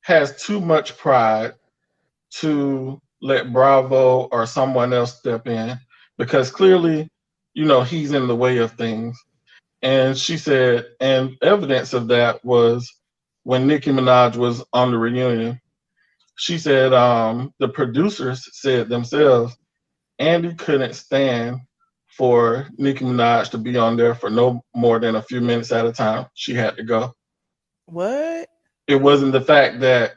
has too much pride to let Bravo or someone else step in, because clearly, he's in the way of things. And she said, and evidence of that was when Nicki Minaj was on the reunion. She said the producers said themselves, Andy couldn't stand for Nicki Minaj to be on there for no more than a few minutes at a time. She had to go. What? It wasn't the fact that,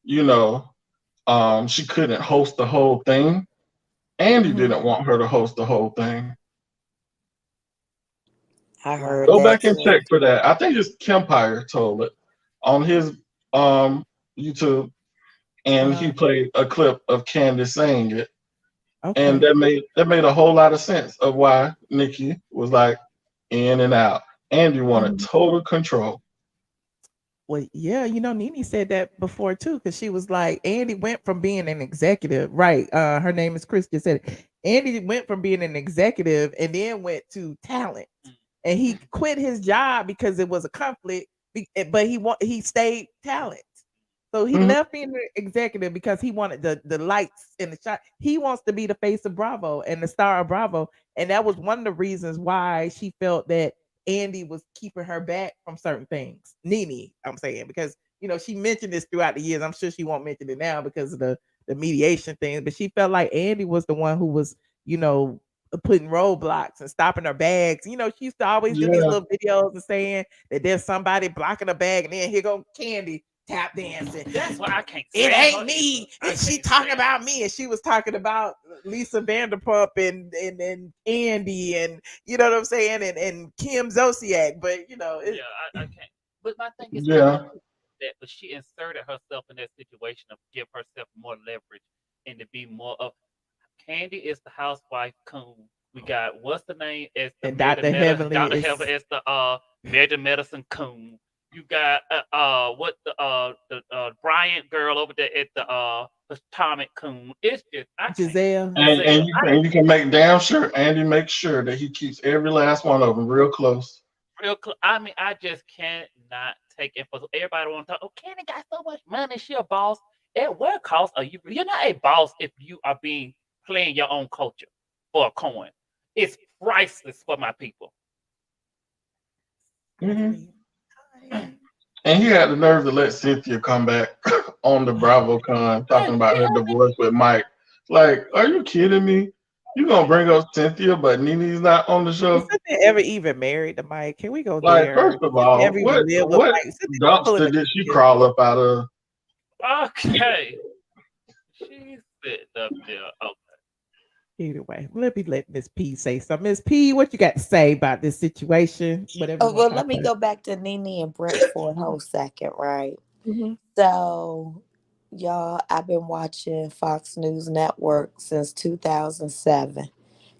she couldn't host the whole thing. Andy didn't want her to host the whole thing. I heard Go that back and too. check for that. I think it's Kempire told it on his YouTube, and he played a clip of Candace saying it. Okay. And that made a whole lot of sense of why Nicki was like in and out. Andy wanted total control. Well, yeah, Nene said that before too, because she was like, Andy went from being an executive, right? Her name is Chris, just said it. Andy went from being an executive and then went to talent, and he quit his job because it was a conflict. But he stayed talent. So he Mhm. left being the executive because he wanted the lights and the shot. He wants to be the face of Bravo and the star of Bravo, and that was one of the reasons why she felt that Andy was keeping her back from certain things. Nene, I'm saying, because she mentioned this throughout the years. I'm sure she won't mention it now because of the mediation thing, but she felt like Andy was the one who was, you know, putting roadblocks and stopping her bags. She used to always do these Yeah, little videos and saying that there's somebody blocking a bag, and then here go Candy tap dancing. That's why I can't It stand her ain't me, either. and she talking about me, and she was talking about Lisa Vanderpump and Andy, and you know what I'm saying, and Kim Zolciak. But Yeah, I can't. But my thing is, I yeah, know that, but she inserted herself in that situation of give herself more leverage and to be more of. Candy is the housewife coon. We got what's the name as the and Dr. Heavenly Dr. Heaven is as the major medicine coon. You got what the Bryant girl over there at the atomic coon. It's just I can't. Giselle. and Giselle, you can make damn sure Andy makes sure that he keeps every last one of them real close. I mean, I just cannot take it for everybody want to talk. Oh, Candy got so much money. She a boss. At what cost are you? You're not a boss if you are being playing your own culture for a coin. It's priceless for my people. Hmm. And he had the nerve to let Cynthia come back on the BravoCon Yeah, talking about her divorce with Mike. Like, are you kidding me? You gonna bring up Cynthia, but Nene's not on the Was show? Cynthia ever even married to Mike? Can we go Like, there? first Did of Cynthia all, ever even what live with what Mike? Cynthia was pulling dumpster the did she Cynthia. crawl up out of? okay. She's sitting up there. Okay. Either way, let Miss P say something. Miss P, what you got to say about this situation? Whatever you Oh, want well, to talk let me about. go back to Nene and Brent for a whole second, right? Mm-hmm. So, y'all, I've been watching Fox News Network since 2007.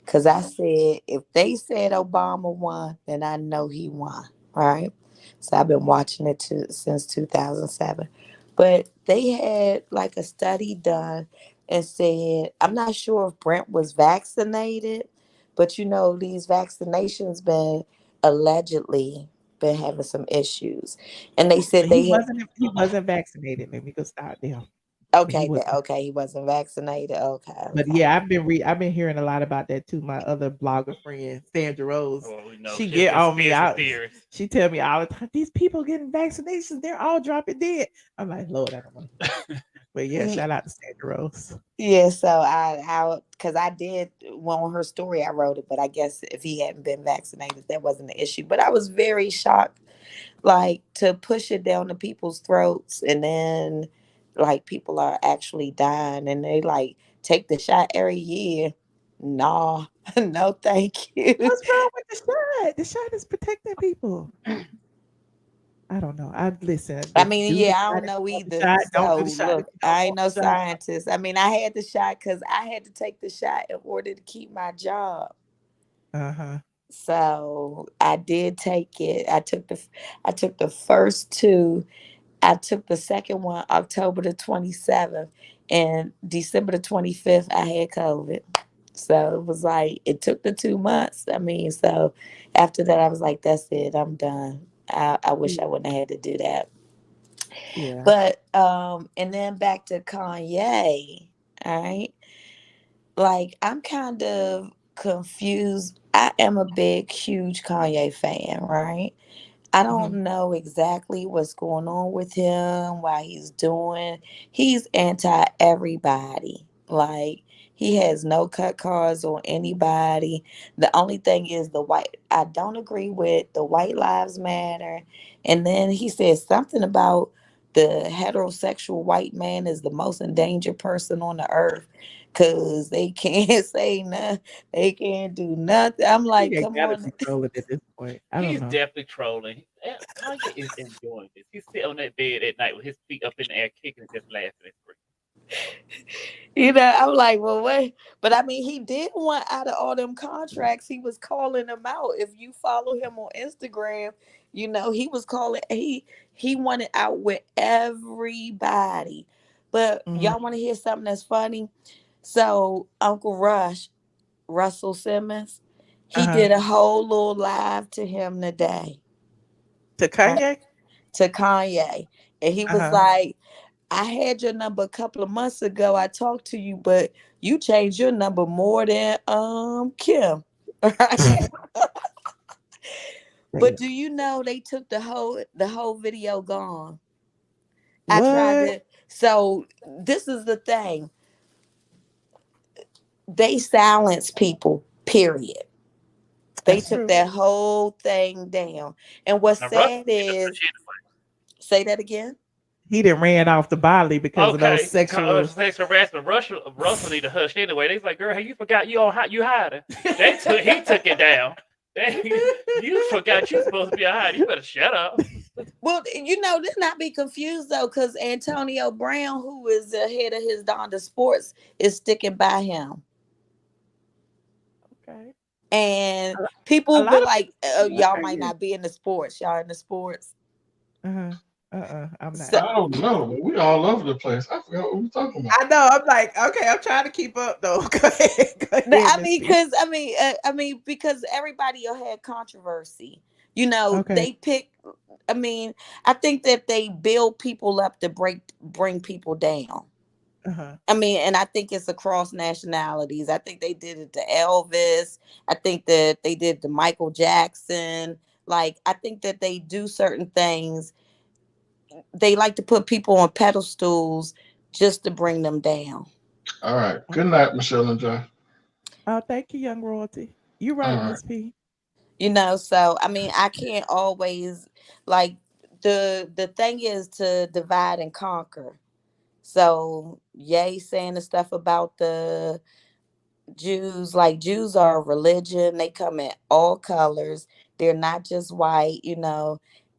Because I said, if they said Obama won, then I know he won, right? So I've been watching it since 2007. But they had like a study done and said, I'm not sure if Brent was vaccinated, but these vaccinations been allegedly been having some issues. And they said But he they had, wasn't he wasn't vaccinated. Maybe we could start there. But he okay, was. okay, he wasn't vaccinated. Okay, But okay. yeah, I've been hearing a lot about that too. My other blogger friend, Sandra Rose, Well, we know she she's a get on me conspiracy out. theorist. She tell me all the time, these people getting vaccinations, they're all dropping dead. I'm like, Lord, I don't know. But yeah, shout out to Sandra Rose. Yeah, so because I did well on her story, I wrote it, but I guess if he hadn't been vaccinated, that wasn't the issue. But I was very shocked, like to push it down to people's throats, and then like people are actually dying, and they like take the shot every year. Nah, no, thank you. What's wrong with the shot? The shot is protecting people. I don't know. I listen. I The mean, do the yeah, I shot don't if you know want the either. shot. Don't do the So shot if look, you don't I ain't want no the shot. scientist. I mean, I had the shot because I had to take the shot in order to keep my job. Uh huh. So I did take it. I took the first two. I took the second one October the 27th, and December the 25th I had COVID. So it was like it took the 2 months. I mean, so after that I was like, that's it, I'm done. I wish Yeah. I wouldn't have had to do that. Yeah. But and then back to Kanye. All right. Like I'm kind of confused. I am a big, huge Kanye fan, right? I Hmm. don't know exactly what's going on with him, why he's doing. He's anti everybody. Like he has no cut cards on anybody. The only thing is the white. I don't agree with the white lives matter. And then he says something about the heterosexual white man is the most endangered person on the earth because they can't say nothing. They can't do nothing. I'm I think like, they come gotta on. be trolling at this point. I don't He's know. definitely trolling. Kanye is enjoying this. He sit on that bed at night with his feet up in the air, kicking and just laughing at free. I'm like, well, what? But I mean, he did want out of all them contracts. He was calling them out. If you follow him on Instagram, he was calling. He wanted out with everybody. But Mhm. y'all want to hear something that's funny? So Uncle Russell Simmons, he Uh-huh. did a whole little live to him today, To Kanye? to Kanye, and he was Uh-huh. like, I had your number a couple of months ago. I talked to you, but you changed your number more than Kim. But do you know they took the whole video gone? I tried What? to. So this is the thing. They silence people. Period. They That's took true. that whole thing down. And what's Now, Russ sad need to is, hush say that again. He didn't ran off the body because of those anyway. Okay, sexual. sex harassment. Russell need to hush anyway. They like, girl, hey, you forgot you hiding. He took it down. You forgot you supposed to be a hiding. You better shut up. Well, let's not be confused though, because Antonio Brown, who is the head of his Donda Sports, is sticking by him. Okay. And A people be lot of like, oh, people. y'all Okay, might yeah. not be in the sports. Y'all in the sports. Uh-huh. I'm not. So I don't know, but we all over the place. I forgot what we talking about. I know. I'm like, okay, I'm trying to keep up though. Go ahead. Go ahead, I Miss mean, P. because everybody had controversy. Okay. They pick. I mean, I think that they build people up to bring people down. Uh-huh. I mean, and I think it's across nationalities. I think they did it to Elvis. I think that they did to Michael Jackson. Like, I think that they do certain things. They like to put people on pedestals just to bring them down. All right. Oh, Good night, Michelle and John. oh, thank you, young royalty. You All right, right. Miss P. So I mean, I can't always, like, the thing is to divide and conquer. So, yay, saying the stuff about the Jews, like, Jews are a religion. They come in all colors. They're not just white.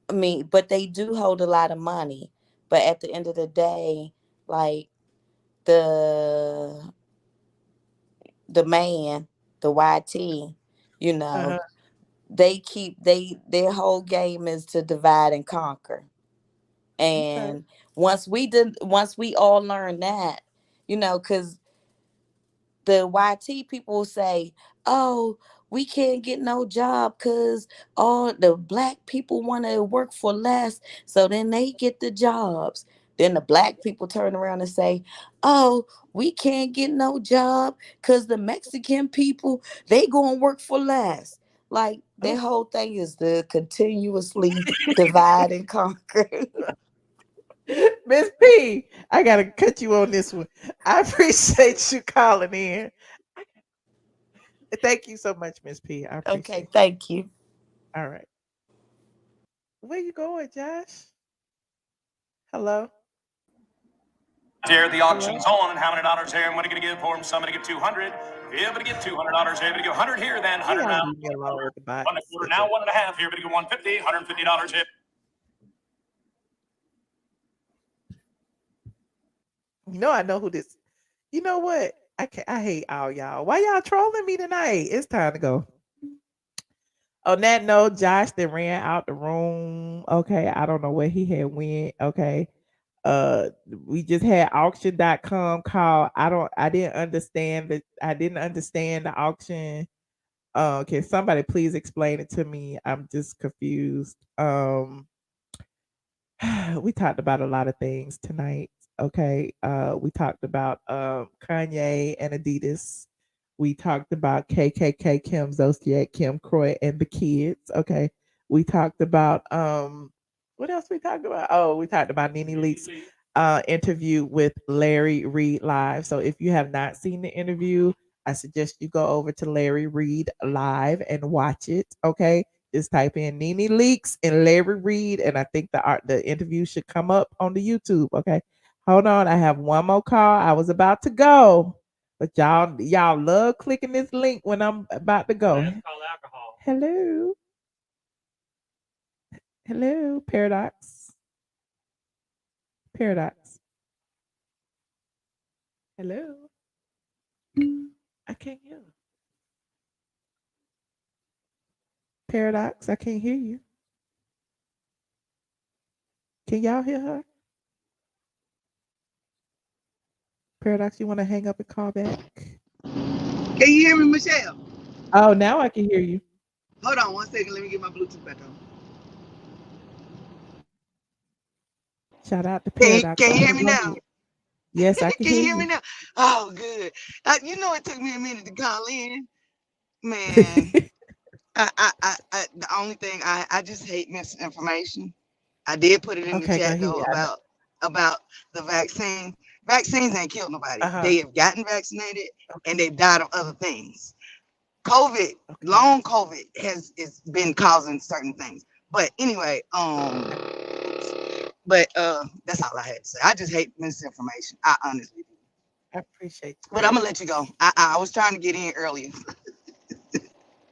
I mean, but they do hold a lot of money. But at the end of the day, like, the the man, the YT, you know, Uh-huh. their whole game is to divide and conquer. Okay. And once we all learn that, because the YT people say, "Oh, we can't get no job because all the black people want to work for less, so then they get the jobs." Then the black people turn around and say, "Oh, we can't get no job because the Mexican people, they go and work for less." Like, their Oh. whole thing is to continuously divide and conquer. Miss P, I gotta cut you on this one. I appreciate you calling in. Thank you so much, Miss P. I Okay, appreciate you. thank you. All right. Where you going, Josh? Hello? Here, the Hello? auction's on, and how many dollars here? What are you going to give for him? Somebody give 200. Here, but get $200 here. But give 100 here, then How 100 y'all now. leave me alone with the One and a bots? quarter now, one and a half here. But give 150, $150 here. I know who this. You know what? I hate all y'all. Why y'all trolling me tonight? It's time to go. On that note, Josh then ran out the room. Okay, I don't know where he had went. Okay. We just had auction.com call. I didn't understand the auction. Can somebody please explain it to me? I'm just confused. We talked about a lot of things tonight. Okay. We talked about Kanye and Adidas. We talked about KKK, Kim Zolciak, Kim Croy, and the kids. Okay. We talked about what else we talked about? Oh, we talked about Nene Leakes interview with Larry Reid live. So if you have not seen the interview, I suggest you go over to Larry Reid live and watch it. Okay. Just type in Nene Leakes and Larry Reid, and I think the interview should come up on the YouTube. Okay. Hold on. I have one more call. I was about to go. But y'all love clicking this link when I'm about to go. That's called alcohol. Hello. Hello, Paradox. Paradox. Hello. I can't hear. Paradox, I can't hear you. Can y'all hear her? Paradox, you want to hang up and call back? Can you hear me, Michelle? Oh, now I can hear you. Hold on 1 second. Let me get my Bluetooth back on. Shout out to Can Paradox. you hear me now? Yes, I can Can you hear hear me you. now? Oh, good. You know, it took me a minute to call in. Man, the only thing I just hate misinformation. I did put it in the Okay, go chat though ahead. about the vaccine. Vaccines ain't killed nobody. Uh-huh. They have gotten vaccinated and they've died of other things. COVID, Okay. long COVID has been causing certain things. But anyway, that's all I had to say. I just hate misinformation. I honestly do. I appreciate you. But I'm gonna let you go. I was trying to get in earlier.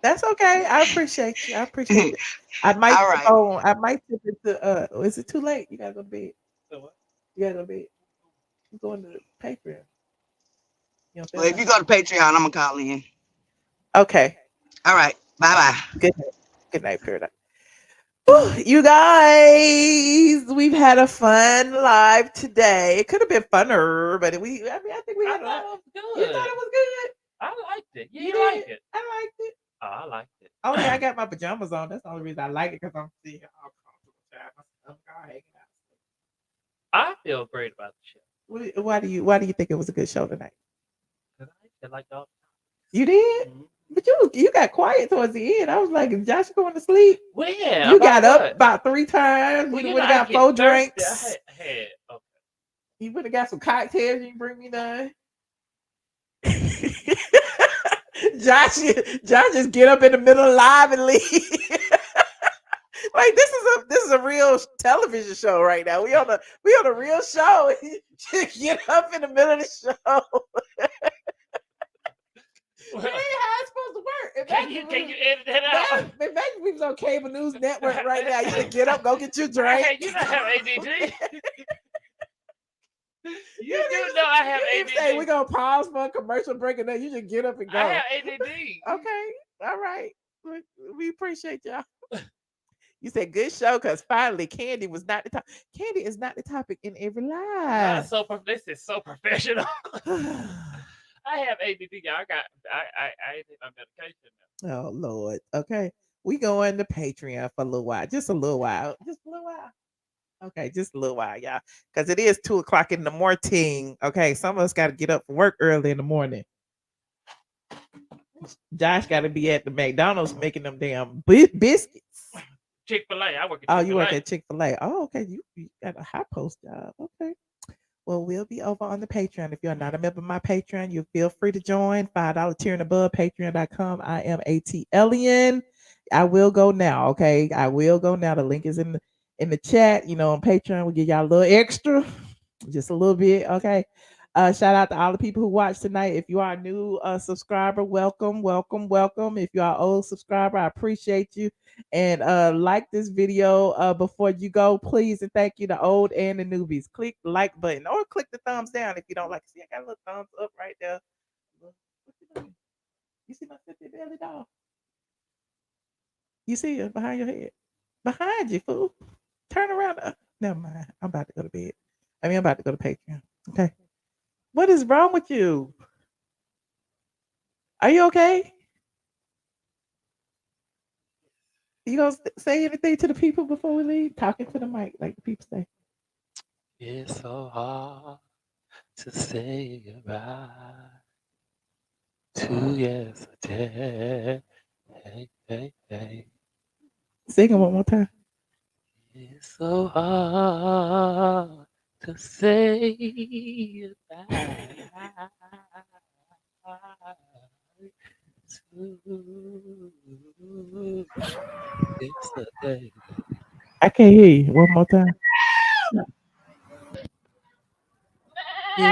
That's okay. I appreciate you. I appreciate it. I might All tip right. on. I might tip into. Is it too late? You gotta go to bed. You gotta go to bed. I'm going to Patreon. You don't feel Well, if that? you go to Patreon, I'm gonna call in. Okay. All right. Bye bye. Good night. Good night, Paradise. Whew, you guys, we've had a fun live today. It could have been funner, but I think we I had a lot. thought it was You good. thought it was good? I liked it. Yeah, You you did? like it. I liked it. Oh, I liked it. Only I got my pajamas on. That's the only reason I like it because I'm seeing all comfortable. I'm hanging out. I feel great about the show. Why do you think it was a good show tonight? Because I liked it like all. You did? Mhm. But you got quiet towards the end. I was like, is Josh going to sleep? Well, yeah. You about got up what? about 3 times. Well, You you would know, have I got get 4 thirsty. drinks. I had okay. You would have got some cocktails. You didn't bring me none. Josh, Josh just get up in the middle of live and leave. Like this is a real television show right now. We on a real show. Get up in the middle of the show. Well, That ain't how it's supposed to work. can you edit that out? Imagine we was on cable news network right now. You just get up, go get your drink. Hey, you don't have ADD. You do know I have You say ADD. we're gonna pause for a commercial break and then you just get up and go. I have ADD. Okay, all right. We appreciate y'all. You said good show because finally Candy was not the topic. Candy is not the topic in every live. This is so professional. I have ADD. I take my medication now. Oh Lord. Okay. We going to Patreon for a little while. Just a little while. Just a little while. Okay, just a little while, y'all. Because it is 2:00 in the morning. Okay, some of us got to get up for work early in the morning. Josh got to be at the McDonald's making them damn biscuits. Chick-fil-A. I work at Oh, Chick-fil-A. you work at Chick-fil-A. Oh, okay. You got a high post job. Okay. Well, we'll be over on the Patreon. If you're not a member of my Patreon, you feel free to join. $5 tier and above, patreon.com. iamATLien. I will go now. Okay. I will go now. The link is in the chat. You know, on Patreon, we give y'all a little extra. Just a little bit. Okay. Shout out to all the people who watched tonight. If you are a new subscriber, welcome, welcome, welcome. If you are an old subscriber, I appreciate you. And like this video before you go, please, and thank you to old and the newbies. Click the like button or click the thumbs down if you don't like to see. I got a little thumbs up right there. What you doing? You see my 50 belly doll? You see it behind your head? Behind you, fool. Turn around. Never mind. I'm about to go to bed. I'm about to go to Patreon. Okay. What is wrong with you? Are you okay? You gonna say anything to the people before we leave? Talking to the mic, like the people say. It's so hard to say goodbye to yesterday. Hey, hey, hey. Sing it one more time. It's so hard to say goodbye to yesterday. I can't hear you. One more time. You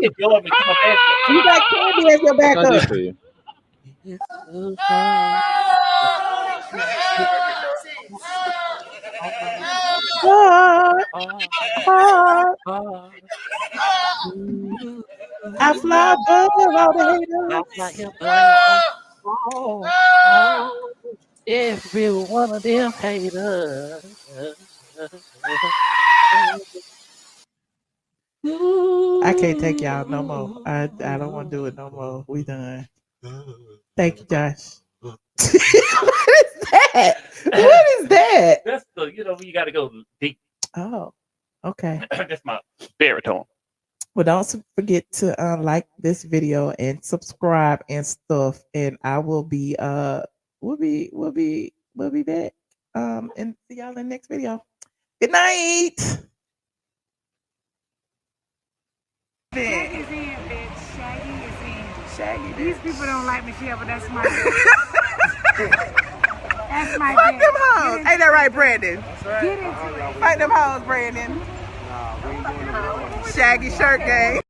can go up and come back. You got Candy as your What can I do backup. for you? It's so hard. Hard, hard. I fly above all the haters. Fly above all every one of them haters. I can't take y'all no more. I don't want to do it no more. We done. Thank you, Josh. What is that? What is that? That's the, you got to go deep. Oh, okay. That's my baritone. Well, don't forget to like this video and subscribe and stuff. And I will be we'll be back. And see y'all in the next video. Good night. Shaggy is in, bitch. Shaggy is in. Shaggy. These people don't like Michelle, but that's my that's my Fight them hoes. Ain't that right, Brandon? Get into it. Fight them hoes, Brandon. Shaggy shirt gang.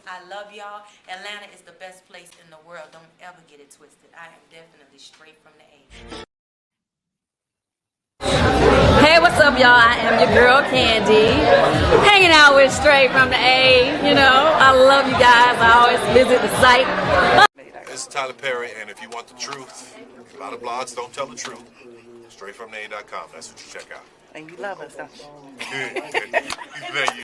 I love y'all. Atlanta is the best place in the world. Don't ever get it twisted. I am definitely straight from the A. Hey, what's up, y'all? I am your girl, Candy. Hanging out with Straight from the A. I love you guys. I always visit the site. This is Tyler Perry, and if you want the truth, a lot of blogs don't tell the truth. StraightFromTheA.com. That's what you check out. And you love us, don't you? Good. Thank you.